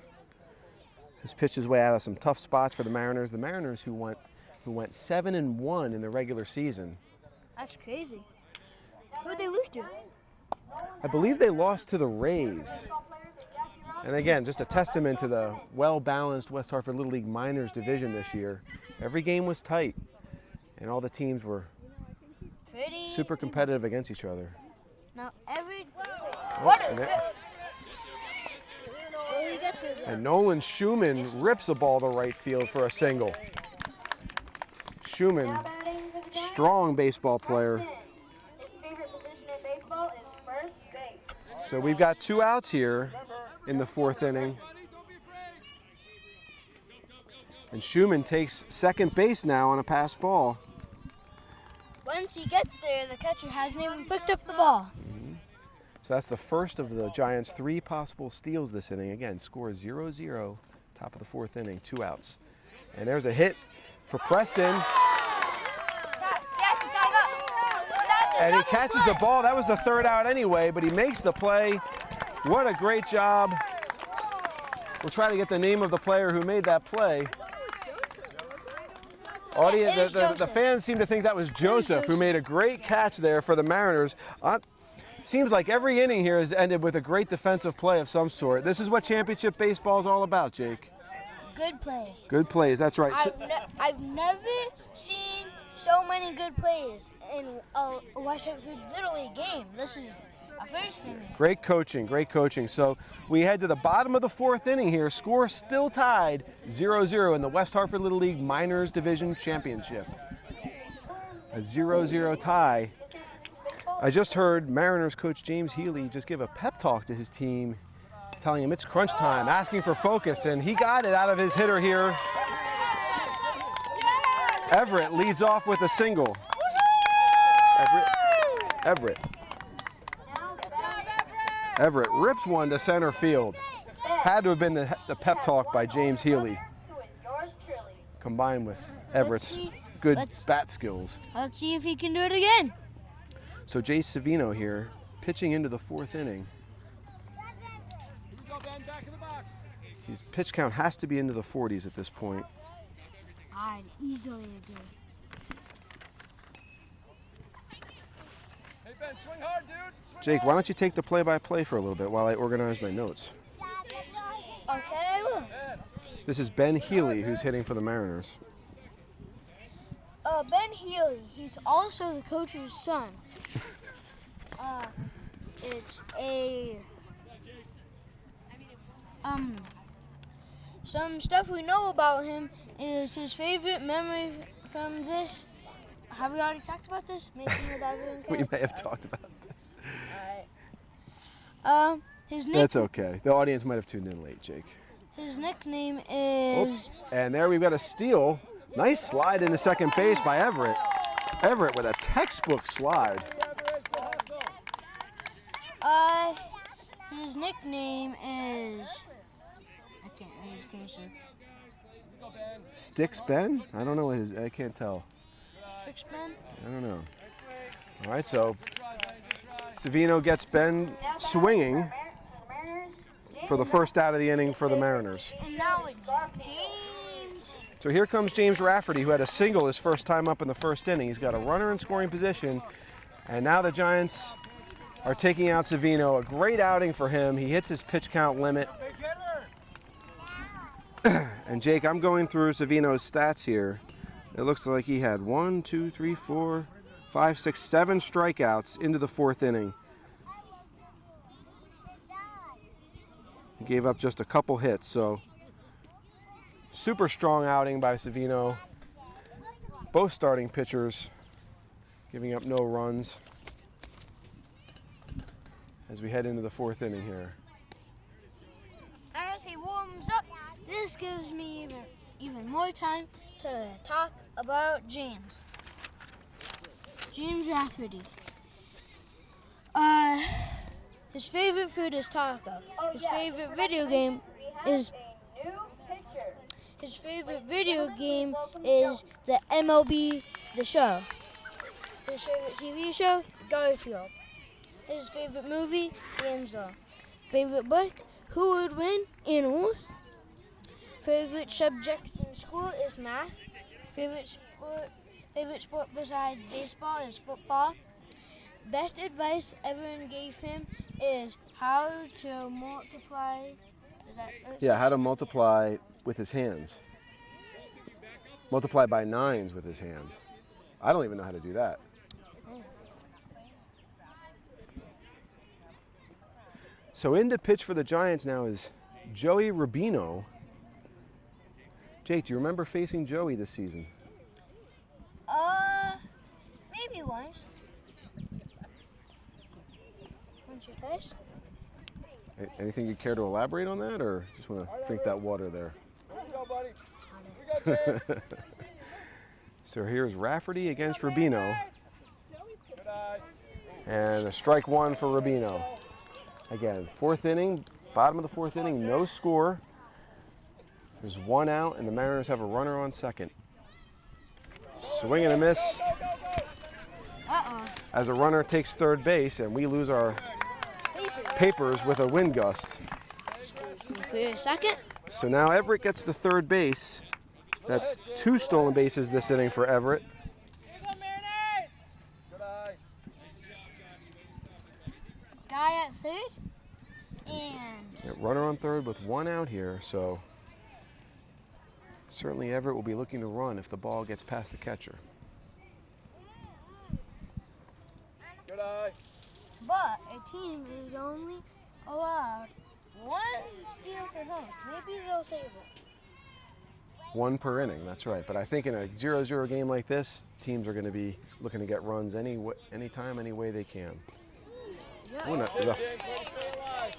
He's pitched his way out of some tough spots for the Mariners. The Mariners who went 7-1 in the regular season. That's crazy. Who'd they lose to? I believe they lost to the Rays. And again, just a testament to the well-balanced West Hartford Little League Minors division this year. Every game was tight, and all the teams were Pretty. super competitive against each other. Now every. And, Will he get through there? and Nolan Schumann rips a ball to right field for a single. Schumann, Now batting for the Giants, strong baseball player. His favorite position in baseball is first base. So we've got 2 outs here in the 4th inning. And Schumann takes second base now on a pass ball. Once he gets there, the catcher hasn't even picked up the ball. So that's the first of the Giants' 3 possible steals this inning. Again, score 0-0, top of the 4th inning, 2 outs. And there's a hit for Preston. Yes, to tag up. And he catches the ball. That was the 3rd out anyway, but he makes the play. What a great job. We'll try to get the name of the player who made that play. Audience, It is the Joseph. fans seem to think that was Joseph, who Joseph. made a great catch there for the Mariners. Seems like every inning here has ended with a great defensive play of some sort. This is what championship baseball is all about, Jake. Good plays. Good plays, that's right. I've never seen so many good plays in a West Hartford Little League game. This is a first for me. Great coaching, great coaching. So we head to the bottom of the 4th inning here. Score still tied 0-0 in the West Hartford Little League Minors Division Championship. A 0-0 tie. I just heard Mariners coach James Healy just give a pep talk to his team, telling him it's crunch time, asking for focus, and he got it out of his hitter here. Everett leads off with a single. Everett rips one to center field. Had to have been the pep talk by James Healy, To it, yours truly. combined with Everett's see. good Let's- bat skills. Let's see if he can do it again. So Jay Savino here, pitching into the 4th inning. Go, Ben, back in the box. His pitch count has to be into the 40s at this point. I'd easily agree. Hey, Ben, swing hard, dude. Swing Jake, hard. why don't you take the play-by-play for a little bit while I organize my notes? Okay, I will. Ben, This is Ben Healy who's hitting for the Mariners. Ben Healy, he's also the coach's son. It's a some stuff we know about him is his favorite memory from this. Have we already talked about this? Making the diving We catch? may have talked about this. Alright. His That's okay. The audience might have tuned in late, Jake. his nickname is Oops. And there we've got a steal. Nice slide into second base by Everett. Everett with a textbook slide. his nickname is I can't read cursive. Go, Ben. Sticks Ben? I don't know his, I can't tell. Shrixman? I don't know. All right, so Savino gets Ben swinging for the first out of the inning for the Mariners. And now it's James. So here comes James Rafferty, who had a single his first time up in the 1st inning. He's got a runner in scoring position, and now the Giants are taking out Savino. A great outing for him. He hits his pitch count limit. And Jake, I'm going through Savino's stats here. It looks like he had 1, 2, 3, 4, 5, 6, 7 strikeouts into the 4th inning. He gave up just a couple hits, so super strong outing by Savino. Both starting pitchers giving up no runs as we head into the 4th inning here. As he warms up, this gives me even more time to talk about James. James Rafferty. His favorite food is taco. His favorite video game is a new pitcher. his favorite video game is the MLB The Show. His favorite TV show, Garfield. His favorite movie, The End Zone. Favorite book, Who Would Win? Animals. Favorite subject in school is math. Favorite sport besides baseball is football. Best advice everyone gave him is how to multiply Yeah, how to multiply with his hands. Multiply by nines with his hands. I don't even know how to do that. So in to pitch for the Giants now is Joey Rubino. Jake, do you remember facing Joey this season? Maybe once. Once or twice. Anything you care to elaborate on that, or just want to drink that water there? Here we go, buddy. We got James. So here's Rafferty against Rubino. Good eye. And a strike one for Rubino. Again, fourth inning, bottom of the fourth inning, no score. There's one out, and the Mariners have a runner on second. Swing and a miss Uh-oh. as a runner takes third base, and we lose our papers with a wind gust. For a second. So now Everett gets to third base. That's 2 stolen bases this inning for Everett. Good eye. Guy at third. And Yeah, runner on third with 1 out here, so certainly Everett will be looking to run if the ball gets past the catcher. Good eye. but a team is only allowed 1 steal for home. Maybe they'll save it. 1 per inning, that's right. But I think in a 0-0 game like this, teams are going to be looking to get runs anytime, any way they can. Oh, no, James, way to stay alive.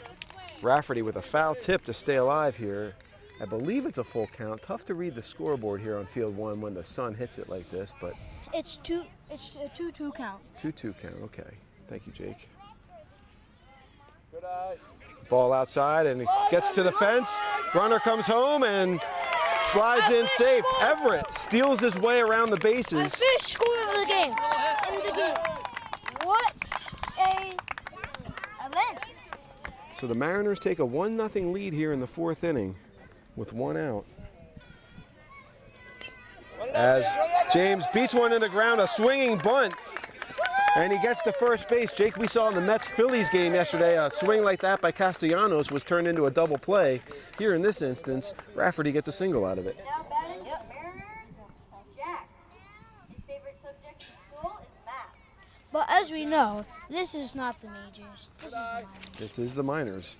Rafferty with a foul tip to stay alive here. I believe it's a full count. Tough to read the scoreboard here on field 1 when the sun hits it like this, but It's a 2-2 count. 2-2 count. Okay. Thank you, Jake. Good eye. Ball outside and it gets to the fence. Runner comes home and slides in safe. Everett steals his way around the My bases. first score of the game. In the game. What a event. So the Mariners take a 1-0 lead here in the 4th inning with 1 out. As James beats one in the ground, a swinging bunt, and he gets to first base. Jake, we saw in the Mets-Phillies game yesterday, a swing like that by Castellanos was turned into a double play. Here in this instance, Rafferty gets a single out of it. Now batting the Mariners, Jack. Favorite subject in school is math. But as we know, this is not the majors. This is the minors. This is the minors,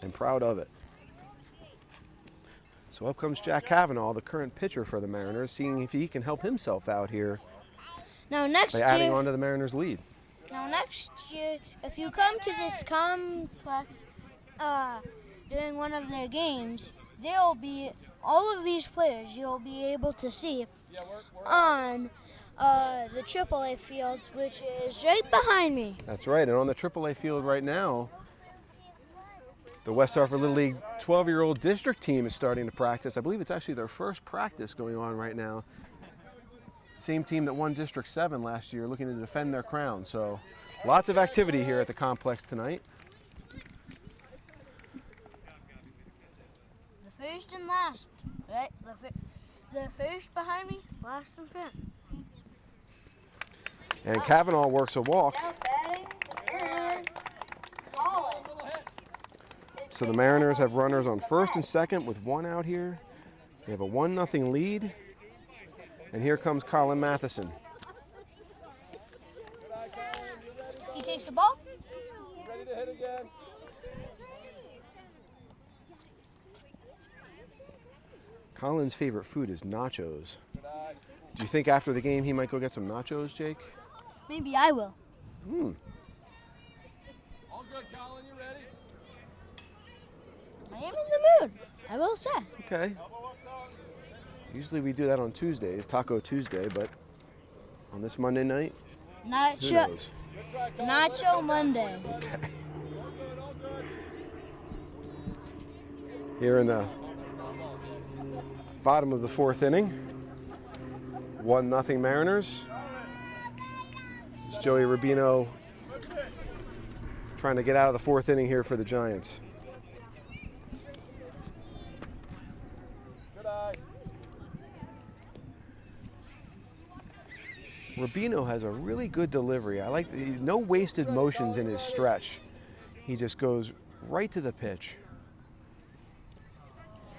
and proud of it. So up comes Jack Cavanaugh, the current pitcher for the Mariners, seeing if he can help himself out here Now next by adding year, on to the Mariners' lead. if you come to this complex during one of their games, there'll be all of these players you'll be able to see on the AAA field, which is right behind me. That's right, and on the AAA field right now, the West Hartford Little League 12-year-old district team is starting to practice. I believe it's actually their first practice going on right now. Same team that won District 7 last year, looking to defend their crown. So lots of activity here at the complex tonight. The first and last, right? The first behind me, last in front. And Cavanaugh works a walk. Now batting the Mariners, Collins. So the Mariners have runners on first and second with 1 out here. They have a 1-0 lead. And here comes Colin Matheson. Good eye, Colin. You ready, He takes the ball. ready to hit again? Colin's favorite food is nachos. Good eye. Do you think after the game he might go get some nachos, Jake? Maybe I will. All good, Colin. You ready? I am in the mood, I will say. Okay. Elbow up, dog. Usually we do that on Tuesdays, Taco Tuesday, but on this Monday night, who Nacho, knows? Good try, Colin. Nacho Monday. Okay. All good, all good. Here in the bottom of the 4th inning, 1-0 Mariners. It's Joey Rubino trying to get out of the 4th inning here for the Giants. Good eye. Rubino has a really good delivery. I like no wasted motions in his stretch. He just goes right to the pitch.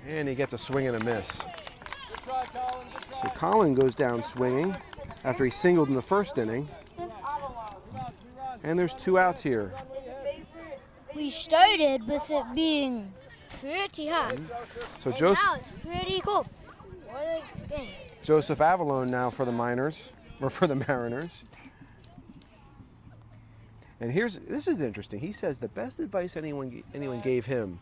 And he gets a swing and a miss. Good try, Colin. Good try. So Colin goes down swinging after he singled in the first inning. And there's 2 outs here. We started with it being pretty hot. So And Joseph, now it's pretty cool. What a game. Joseph Avalone now for the Miners, or for the Mariners. And this is interesting. He says the best advice anyone gave him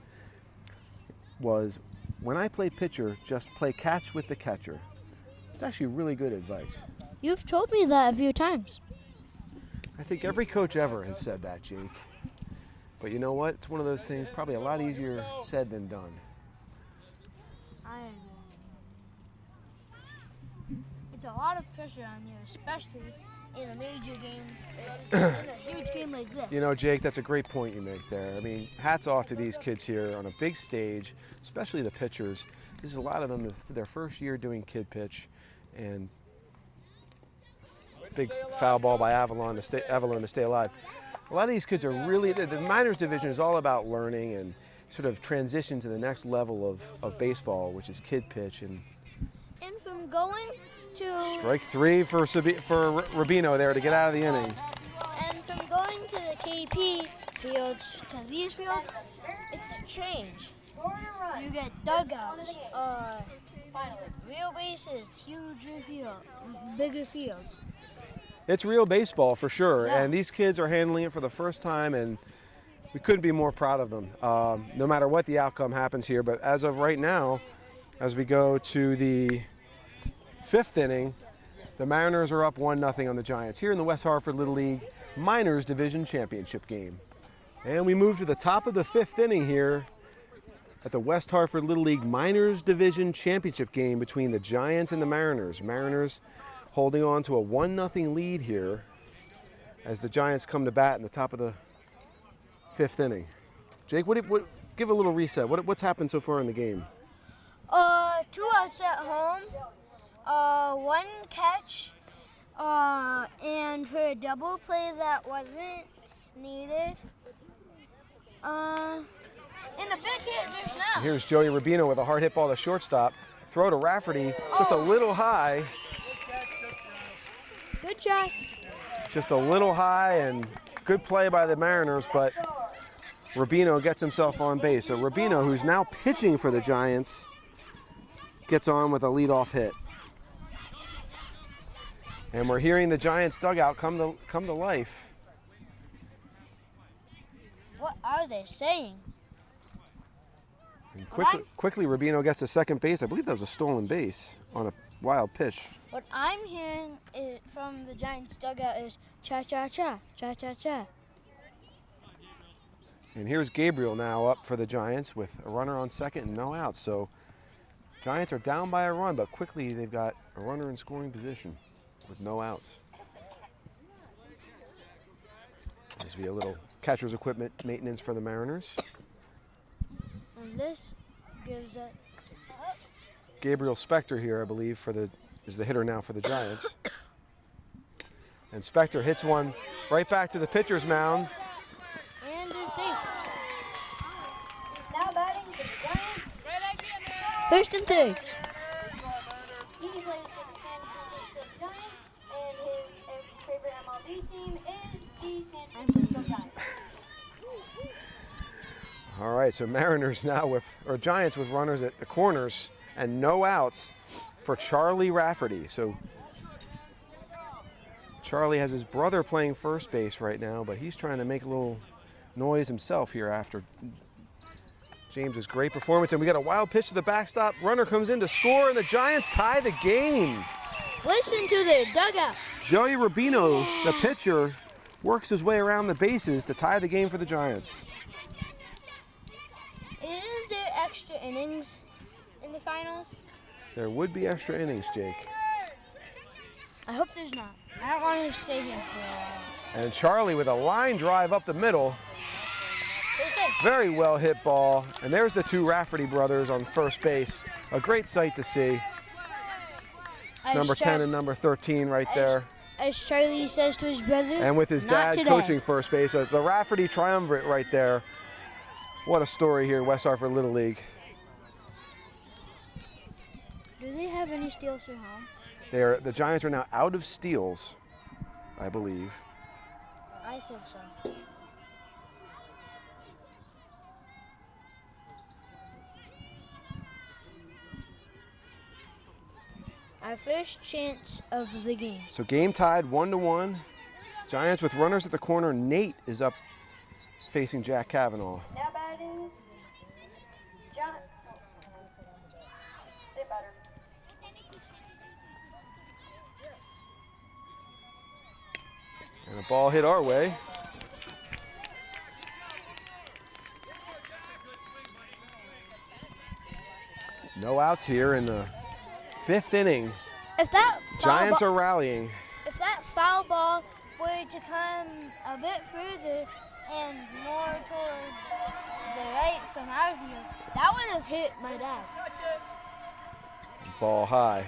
was, when I play pitcher, just play catch with the catcher. It's actually really good advice. You've told me that a few times. I think every coach ever has said that, Jake. But you know what? It's one of those things, probably a lot easier said than done. It's a lot of pressure on you, especially in a major game, in a huge game like this. You know, Jake, that's a great point you make there. I mean, hats off to these kids here on a big stage, especially the pitchers. This is a lot of them their first year doing kid pitch, and big foul ball by Avalon to stay alive. A lot of these kids are really, the minors division is all about learning and sort of transition to the next level of baseball, which is kid pitch. And from going to strike 3 for Rubino there to get out of the inning. and from going to the KP fields to these fields, it's a change. You get dugouts, real bases, huger field, bigger fields. It's real baseball for sure, Yeah. and these kids are handling it for the first time, and we couldn't be more proud of them, no matter what the outcome happens here. But as of right now, as we go to the 5th inning, the Mariners are up 1-0 on the Giants here in the West Hartford Little League Minors Division Championship game. And we move to the top of the 5th inning here at the West Hartford Little League Minors Division Championship game between the Giants and the Mariners. Mariners holding on to a 1-0 lead here as the Giants come to bat in the top of the 5th inning. Jake, give a little reset. What's happened so far in the game? 2 outs at home, 1 catch, and for a double play that wasn't needed. And a big hit just now. Here's Joey Rubino with a hard hit ball to shortstop. Throw to Rafferty, just a little high. Good try. Just a little high, and good play by the Mariners, but Rubino gets himself on base. So Rubino, who's now pitching for the Giants, gets on with a leadoff hit. And we're hearing the Giants dugout come to life. What are they saying? And quickly Rubino gets to second base. I believe that was a stolen base on a wild pitch. What I'm hearing from the Giants dugout is cha-cha-cha, cha-cha-cha. And here's Gabriel now up for the Giants with a runner on second and no outs. So Giants are down by a run, but quickly they've got a runner in scoring position with no outs. There's be a little catcher's equipment maintenance for the Mariners. And this gives us Gabriel Spector here, I believe, is the hitter now for the Giants. And Spector hits one right back to the pitcher's mound. and is safe. Now batting for the Giants. 1st and 3. He plays for the San Francisco Giants, and his favorite MLB team is the San Francisco Giants. All right, so Giants with runners at the corners and no outs for Charlie Rafferty. So Charlie has his brother playing first base right now, but he's trying to make a little noise himself here after James's great performance. And we got a wild pitch to the backstop. Runner comes in to score, and the Giants tie the game. Listen to their dugout. Joey Rubino, the pitcher, works his way around the bases to tie the game for the Giants. Isn't there extra innings in the finals? There would be extra innings, Jake. I hope there's not. I don't want to stay here for a while. And Charlie with a line drive up the middle. Stay safe. Very well hit ball. And there's the 2 Rafferty brothers on first base. A great sight to see. Number 10 and number 13 right there. As Charlie says to his brother, And with his "Not dad today." coaching first base. So the Rafferty triumvirate right there. What a story here, West Hartford Little League. they have any steals for home? The Giants are now out of steals, I believe. I think so. Our first chance of the game. So game tied 1-1. Giants with runners at the corner. Nate is up facing Jack Kavanaugh. Now batting, John. Sit better. And a ball hit our way. No outs here in the 5th inning. If that Giants are rallying. If that foul ball were to come a bit further and more towards the right from our view, that would have hit my dad. Ball high.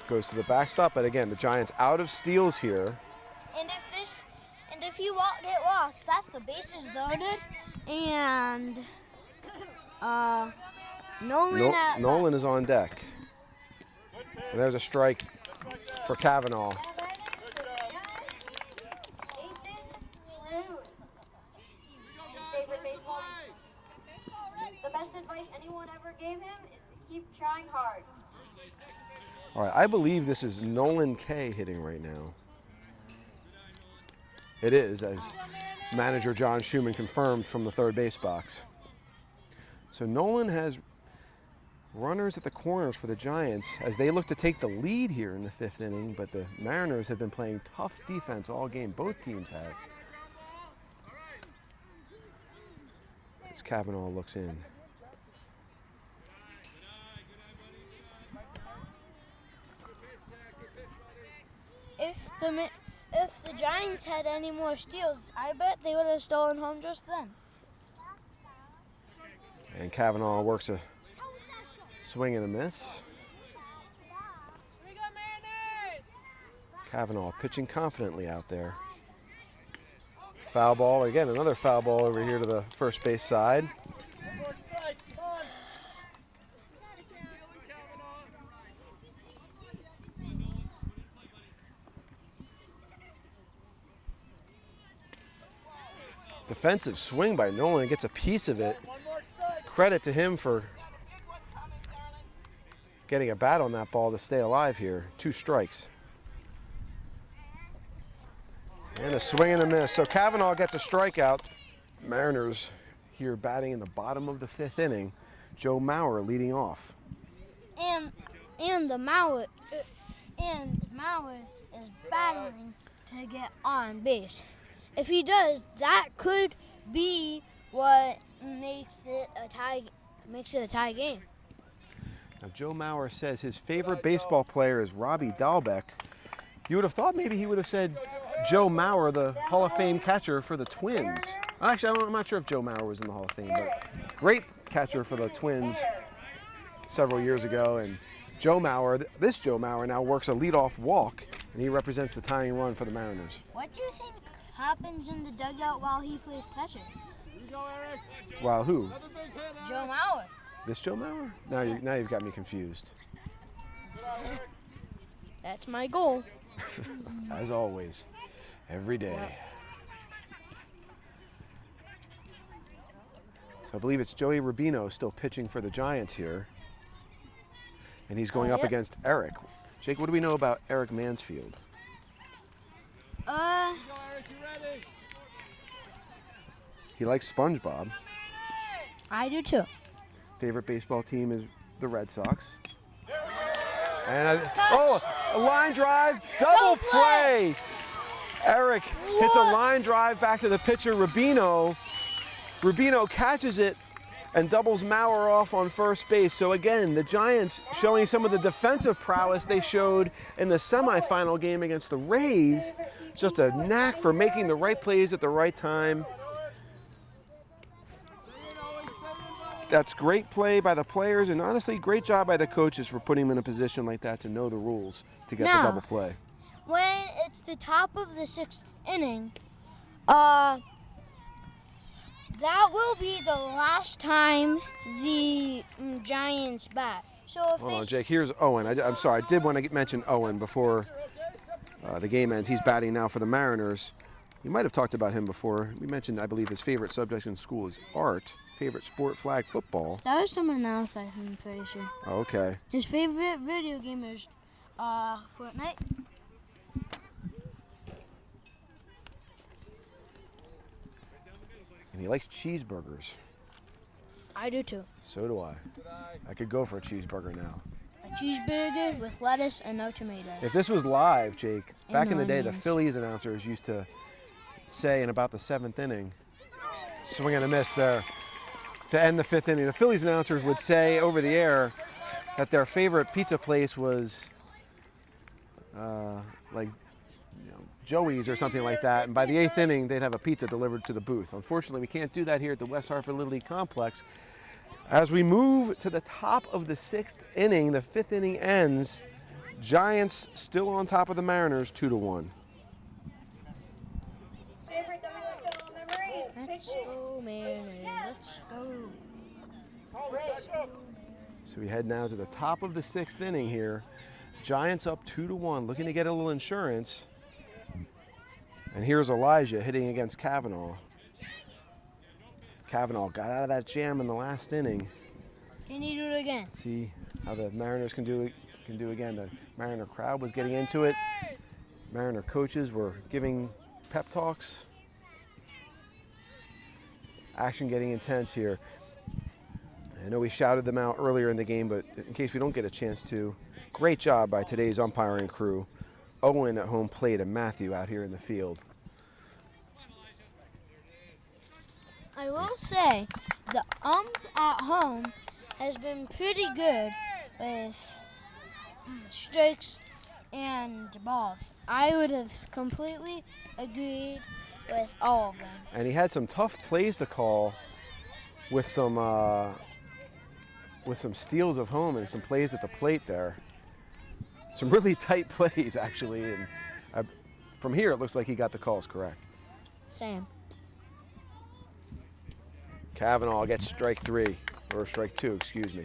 Goes to the backstop, but again, the Giants out of steals here. And if he hit walks, that's the bases loaded, and Nolan is on deck. And there's a strike for Kavanaugh. Now batting, Nathan Rude. His favorite baseball. The best advice anyone ever gave him is to keep trying hard. All right, I believe this is Nolan K hitting right now. It is, as manager John Schumann confirmed from the third base box. So Nolan has runners at the corners for the Giants as they look to take the lead here in the 5th inning, but the Mariners have been playing tough defense all game. Both teams have. As Kavanaugh looks in. If the Giants had any more steals, I bet they would have stolen home just then. And Kavanaugh works a swing and a miss. Kavanaugh pitching confidently out there. Foul ball, again, another foul ball over here to the first base side. Defensive swing by Nolan, gets a piece of it. Credit to him for getting a bat on that ball to stay alive here. 2 strikes. And a swing and a miss. So Kavanaugh gets a strikeout. Mariners here batting in the bottom of the 5th inning. Joe Mauer leading off. And Mauer is battling to get on base. If he does, that could be what makes it a tie game. Now Joe Mauer says his favorite baseball player is Robbie Dahlbeck. You would have thought maybe he would have said Joe Mauer, the Hall of Fame catcher for the Twins. Actually, I'm not sure if Joe Mauer was in the Hall of Fame, but great catcher for the Twins several years ago. And Joe Mauer, this Joe Mauer now works a leadoff walk, and he represents the tying run for the Mariners. What do you think happens in the dugout while he plays catcher? Wow, who? Joe Mauer. This Joe Mauer? Now you've got me confused. That's my goal. As always, every day. So I believe it's Joey Rubino still pitching for the Giants here. And he's going up Yep. against Eric. Jake, what do we know about Eric Mansfield? He likes SpongeBob. I do too. Favorite baseball team is the Red Sox. And a line drive, double play. Eric hits a line drive back to the pitcher, Rubino. Rubino catches it and doubles Mauer off on first base. So again, the Giants showing some of the defensive prowess they showed in the semifinal game against the Rays. Just a knack for making the right plays at the right time. That's great play by the players, and honestly, great job by the coaches for putting him in a position like that to know the rules to get the double play. When it's the top of the 6th inning, that will be the last time the Giants bat. So if Hold they on, Jake. Here's Owen. I'm sorry. I did want to mention Owen before the game ends. He's batting now for the Mariners. We might have talked about him before. We mentioned, I believe, his favorite subject in school is art. Favorite sport, flag football. That was someone else, I'm pretty sure. Oh, okay. His favorite video game is Fortnite. And he likes cheeseburgers. I do too. So do I. I could go for a cheeseburger now. A cheeseburger with lettuce and no tomatoes. If this was live, Jake, back in the And day, the onions. Phillies announcers used to say in about the 7th inning, swing and a miss there, to end the 5th inning. The Phillies announcers would say over the air that their favorite pizza place was like Joey's or something like that. And by the 8th inning, they'd have a pizza delivered to the booth. Unfortunately, we can't do that here at the West Hartford Little League Complex. As we move to the top of the 6th inning, the 5th inning ends. Giants still on top of the Mariners, 2-1. Favorite WSL memories? Let's go, Mariners. Let's go. So we head now to the top of the 6th inning here. Giants up 2-1, looking to get a little insurance. And here's Elijah hitting against Kavanaugh. Kavanaugh got out of that jam in the last inning. Can you do it again? See how the Mariners can do again. The Mariner crowd was getting into it. Mariner coaches were giving pep talks. Action getting intense here. I know we shouted them out earlier in the game, but in case we don't get a chance to, great job by today's umpiring crew. Owen at home plate and Matthew out here in the field. I will say the ump at home has been pretty good with strikes and balls. I would have completely agreed with all of them. And he had some tough plays to call with some steals of home and some plays at the plate there. Some really tight plays, actually. And from here, it looks like he got the calls correct. Same. Kavanaugh gets strike 3, or strike 2, excuse me.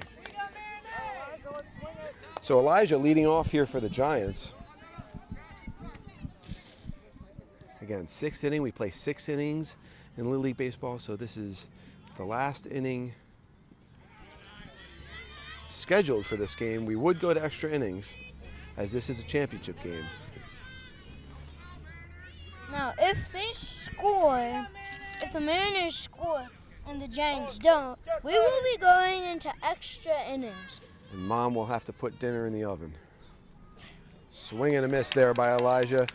So Elijah leading off here for the Giants. Again, 6th inning. We play 6 innings in Little League Baseball, so this is the last inning scheduled for this game. We would go to extra innings, as this is a championship game. Now, if the Mariners score and the Giants don't, we will be going into extra innings. And Mom will have to put dinner in the oven. Swing and a miss there by Elijah.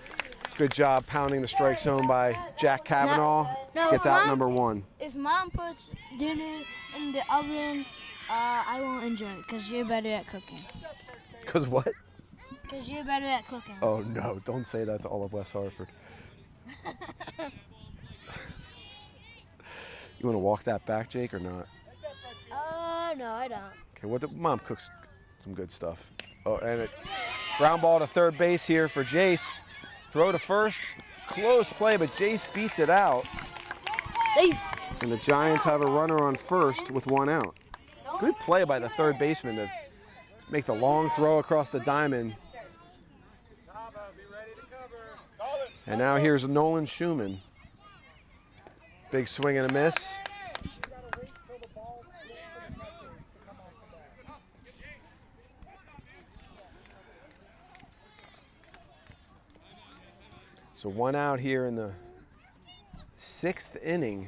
Good job pounding the strike zone by Jack Kavanaugh. Now, Gets out number 1. If Mom puts dinner in the oven, I won't enjoy it because you're better at cooking. Because what? Because you're better at cooking. Oh no, don't say that to all of West Hartford. You want to walk that back, Jake, or not? No, I don't. Okay, Mom cooks some good stuff. Oh, and it ground ball to third base here for Jace. Throw to first. Close play, but Jace beats it out. Safe. And the Giants have a runner on first with 1 out. Good play by the third baseman to make the long throw across the diamond. And now here's Nolan Schumann. Big swing and a miss. So 1 out here in the 6th inning.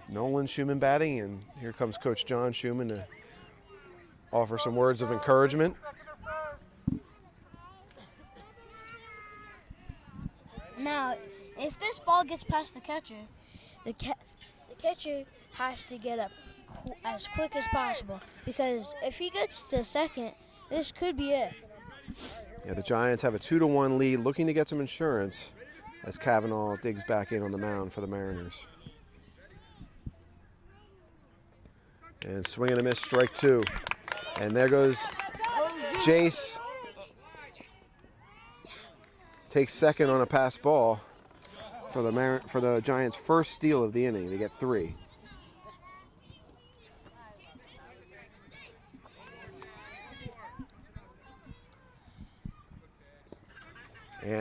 Nolan Schumann batting, and here comes Coach John Schumann to offer some words of encouragement. Now, if this ball gets past the catcher, the catcher has to get up as quick as possible because if he gets to second, this could be it. Yeah, the Giants have a 2-1 lead, looking to get some insurance as Kavanaugh digs back in on the mound for the Mariners. And swing and a miss, strike 2. And there goes Jace. Takes second on a pass ball for the Giants' first steal of the inning. They get 3.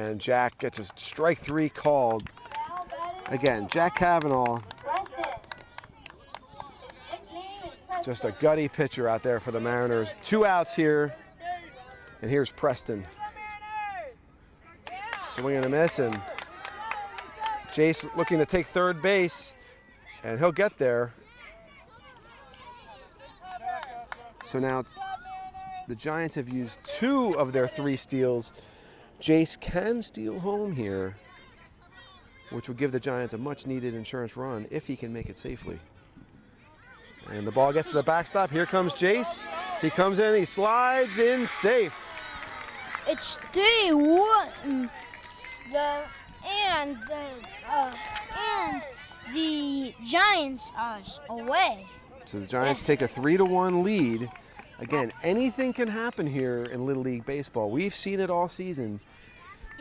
And Jack gets a strike 3 called. Now batting Again, Jack Kavanaugh, Preston. His nickname is Preston. just a gutty pitcher out there for the Mariners. 2 outs here. And here's Preston. Swing and a miss, and Jace looking to take third base, and he'll get there. So now the Giants have used 2 of their 3 steals. Jace can steal home here, which would give the Giants a much needed insurance run if he can make it safely. And the ball gets to the backstop. Here comes Jace. He comes in, he slides in safe. It's 3-1. And the Giants are away. So the Giants take a 3-1 lead. Again, anything can happen here in Little League Baseball. We've seen it all season.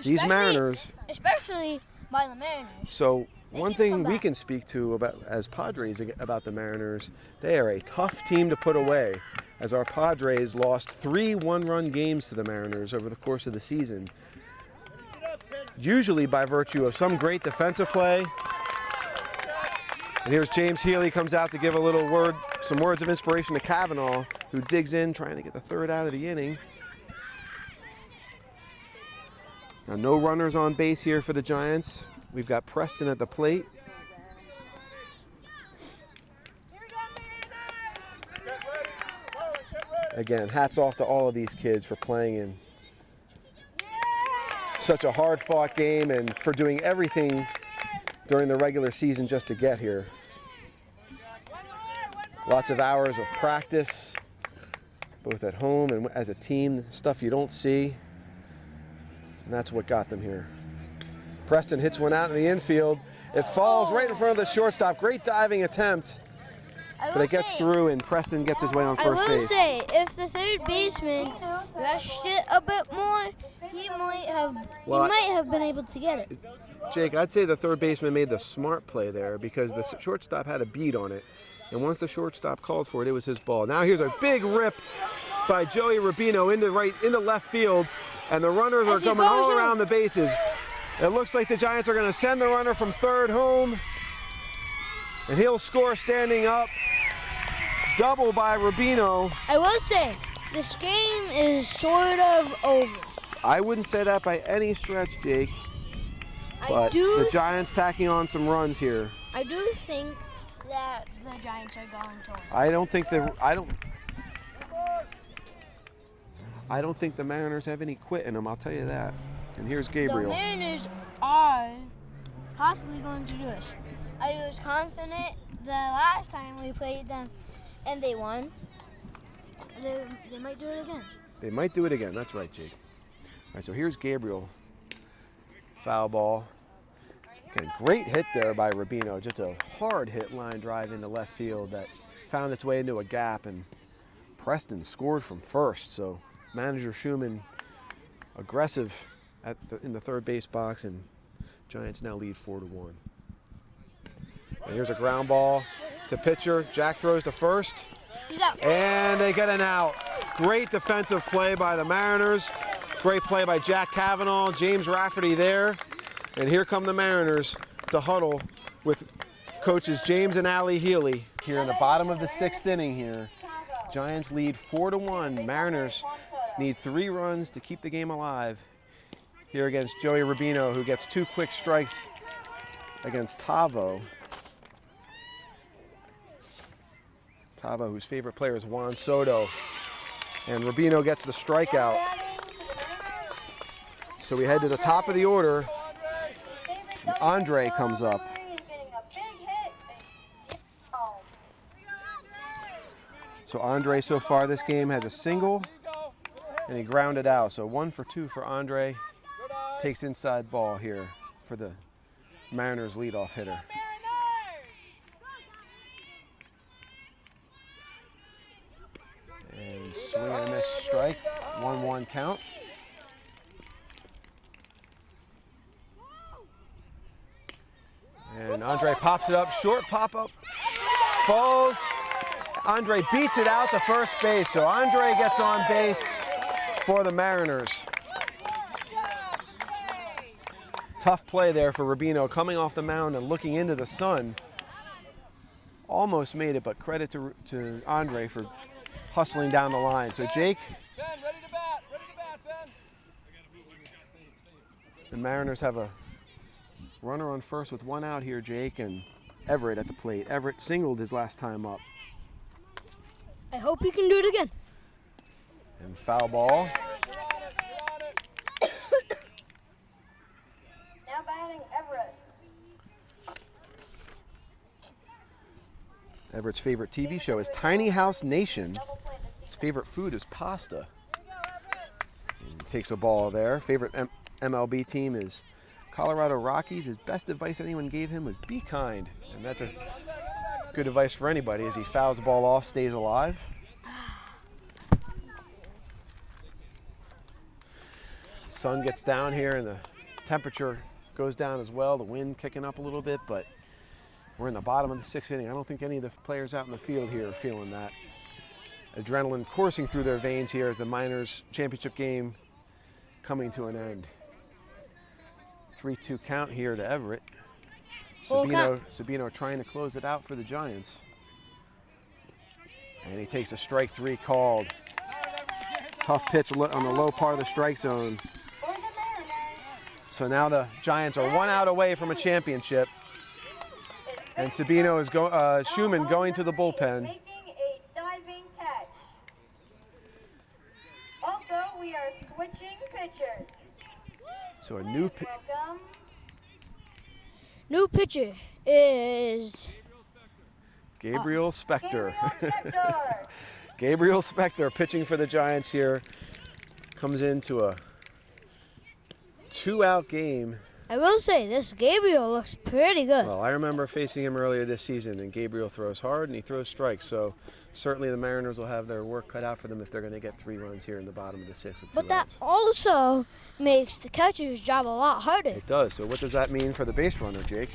These Mariners. Especially by the Mariners. So one can thing come we back. can speak to about as Padres about the Mariners, they are a tough team to put away. As our Padres lost 3 one-run games to the Mariners over the course of the season, usually by virtue of some great defensive play. And here's James Healy comes out to give a little word, some words of inspiration to Kavanaugh, who digs in trying to get the 3rd out of the inning. Now no runners on base here for the Giants. We've got Preston at the plate. Again, hats off to all of these kids for playing in such a hard-fought game and for doing everything during the regular season just to get here. Lots of hours of practice, both at home and as a team, stuff you don't see. And that's what got them here. Preston hits one out in the infield. It falls right in front of the shortstop. Great diving attempt, but it gets through and Preston gets his way on I first will base. say, if the third baseman rushed it a bit more, he might have been able to get it. Jake, I'd say the third baseman made the smart play there because the shortstop had a beat on it. And once the shortstop called for it, it was his ball. Now here's a big rip by Joey Rubino into left field, and the runners are As he coming all goes around the bases. It looks like the Giants are going to send the runner from third home, and he'll score standing up. Double by Rubino. I will say, this game is sort of over. I wouldn't say that by any stretch, Jake, but the Giants tacking on some runs here. I do think that the Giants are going to win. I don't think the Mariners have any quit in them, I'll tell you that. And here's The Gabriel. Mariners are possibly going to do this. I was confident the last time we played them and they won. They might do it again. They might do it again. That's right, Jake. All right, so here's Gabriel. Foul ball. Okay, great hit there by Rubino. Just a hard hit line drive into left field that found its way into a gap, and Preston scored from first. So manager Schumann aggressive in the third base box, and Giants now lead 4-1. And here's a ground ball to pitcher. Jack throws to first. He's out. And they get an out. Great defensive play by the Mariners. Great play by Jack Kavanaugh, James Rafferty there. And here come the Mariners to huddle with coaches James and Allie Healy. Here in the bottom of the 6th inning here, Giants lead 4-1. Mariners need 3 runs to keep the game alive. Here against Joey Rubino, who gets 2 quick strikes against Tavo. Tavo, whose favorite player is Juan Soto. And Rubino gets the strikeout. So we head to the top of the order. Andre comes up. So Andre so far this game has a single and he grounded out. So 1 for 2 for Andre. Takes inside ball here for the Mariners leadoff hitter. And swing and a miss strike. 1-1 count. And Andre pops it up, short pop-up, falls. Andre beats it out to first base, so Andre gets on base for the Mariners. Tough play there for Rubino, coming off the mound and looking into the sun. Almost made it, but credit to Andre for hustling down the line. So Jake, Ben, ready to bat. Ready to bat, Ben. the Mariners have a runner on first with one out here, Jake, and Everett at the plate. Everett singled his last time up. I hope you can do it again. And foul ball. You're on it. You're on it. Now batting Everett. Everett's favorite TV show is Tiny House Nation. Double play the His favorite food is pasta. And he takes a ball there. Favorite MLB team is Colorado Rockies. His best advice anyone gave him was be kind. And that's a good advice for anybody as he fouls the ball off, stays alive. Sun gets down here and the temperature goes down as well. The wind kicking up a little bit, but we're in the bottom of the sixth inning. I don't think any of the players out in the field here are feeling that. Adrenaline coursing through their veins here as the Miners championship game coming to an end. 3-2 count here to Everett. Full count. Sabino trying to close it out for the Giants. And he takes a strike three called. Tough pitch on the low part of the strike zone. For the Mariners, So now the Giants are one out away from a championship. And Sabino is Schumann going to the bullpen. making a diving catch. Also, we are switching pitchers. So a new Welcome. New pitcher is Gabriel Spector. Gabriel Spector. Gabriel Spector pitching for the Giants here. Comes into a 2-out game. I will say this Gabriel looks pretty good. Well, I remember facing him earlier this season, and Gabriel throws hard and he throws strikes. So certainly the Mariners will have their work cut out for them if they're going to get 3 runs here in the bottom of the 6th with 2 But that outs. also makes the catcher's job a lot harder. It does. So what does that mean for the base runner, Jake?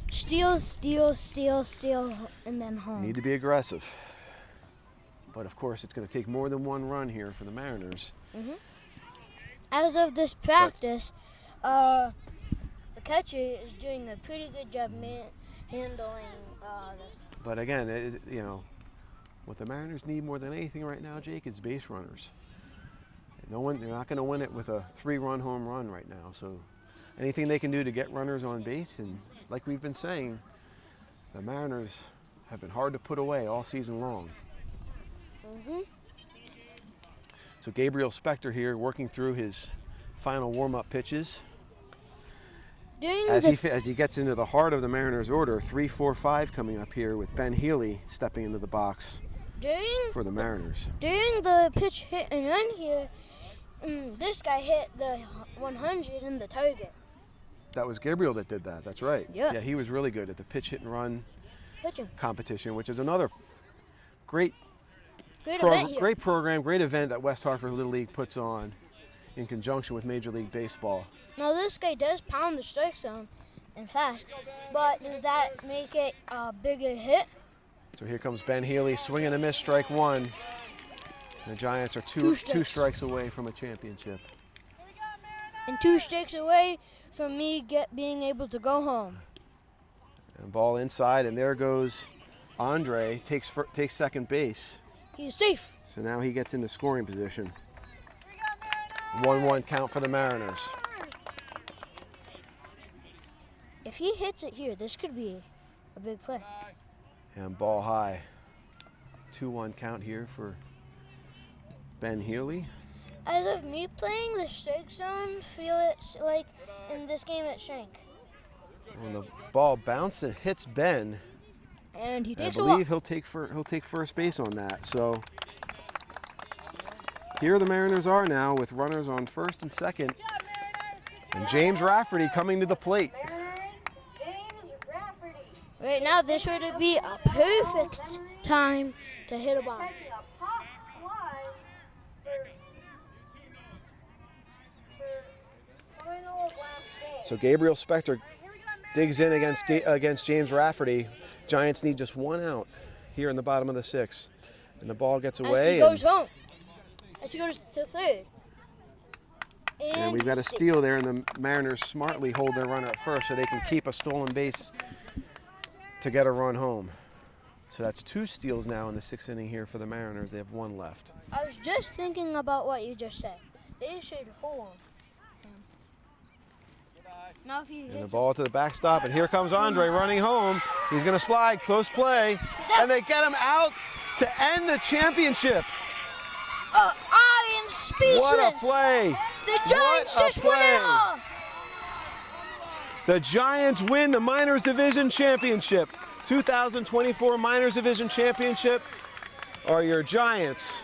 Steal, steal, steal, steal, and then home. Need to be aggressive. But of course, it's going to take more than 1 run here for the Mariners. As of this practice, the catcher is doing a pretty good job handling this. But again, what the Mariners need more than anything right now, Jake, is base runners. They're not going to win it with a 3-run home run right now. So anything they can do to get runners on base, and like we've been saying, the Mariners have been hard to put away all season long. So Gabriel Spector here working through his final warm-up pitches. As he gets into the heart of the Mariners order, 3-4-5 coming up here with Ben Healy stepping into the box for the Mariners. During the pitch hit and run here, this guy hit the 100 in the target. That was Gabriel that did that. That's right. Yeah. He was really good at the pitch hit and run Pitching. competition, which is another great Event here. great program, great event that West Hartford Little League puts on in conjunction with Major League Baseball. Now this guy does pound the strike zone and fast, but does that make it a bigger hit? So here comes Ben Healy, swing and a miss, strike 1. The Giants are Two two strikes. strikes away from a championship. And 2 strikes away from me being able to go home. And ball inside, and there goes Andre, takes second base. He's safe. So now he gets into scoring position. 1-1 count for the Mariners. If he hits it here, this could be a big play. And ball high. 2-1 count here for Ben Healy. As of me playing the strike zone, feel it like in this game it shrank. When the ball bounces and hits Ben, And he I takes a walk. believe he'll take first base on that. So here the Mariners are now with runners on first and second. And James Rafferty coming to the plate. Mariners, James Rafferty. Right now, this would be a perfect time to hit a bomb. Taking a pop fly for final of last game. So Gabriel Spector digs in against James Rafferty. Giants need just 1 out here in the bottom of the 6th. And the ball gets As away. he goes home. As he goes to third. And we've got a steal there, and the Mariners smartly hold their runner at first so they can keep a stolen base to get a run home. So that's 2 steals now in the 6th inning here for the Mariners. They have 1 left. I was just thinking about what you just said. They should hold him. Now if he And the hits ball to the backstop, and here comes Andre running home. He's going to slide, close play, and they get him out to end the championship. I am speechless. What a play! The Giants What a just won play. it all. The Giants win the Minors Division Championship. 2024 Minors Division Championship are your Giants.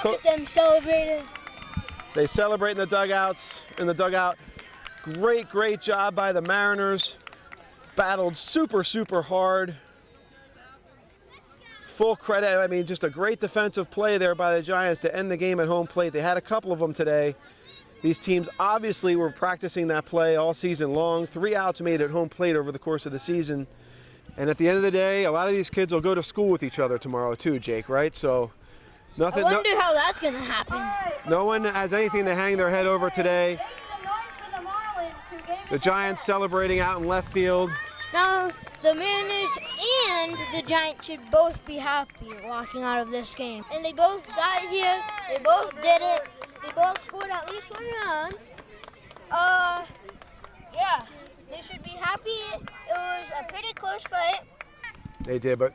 Look at them celebrating. They celebrate in the dugout. Great job by the Mariners. Battled super hard. Full credit, I mean, just a great defensive play there by the Giants to end the game at home plate. They had a couple of them today. These teams obviously were practicing that play all season long. 3 outs made at home plate over the course of the season. And at the end of the day, a lot of these kids will go to school with each other tomorrow too, Jake, right? So I wonder how that's going to happen. no one has anything to hang their head over today. The Giants celebrating out in left field. Now, the Mariners and the Giants should both be happy walking out of this game. And they both got here. They both did it. They both scored at least 1 run. Yeah, they should be happy. It was a pretty close fight. They did, but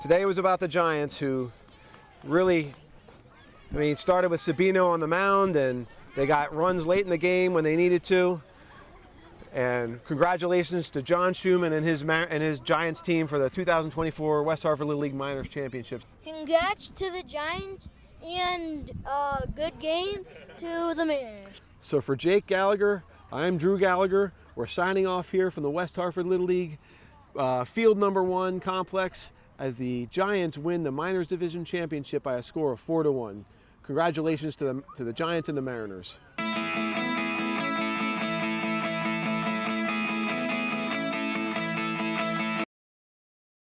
today was about the Giants, who really, I mean, started with Sabino on the mound, and they got runs late in the game when they needed to. And congratulations to John Schumann and his Giants team for the 2024 West Hartford Little League Minors Championship. Congrats to the Giants and good game to the Mariners. So for Jake Gallagher, I'm Drew Gallagher. We're signing off here from the West Hartford Little League Field Number 1 complex as the Giants win the Minors Division Championship by a score of 4-1. Congratulations to the Giants and the Mariners.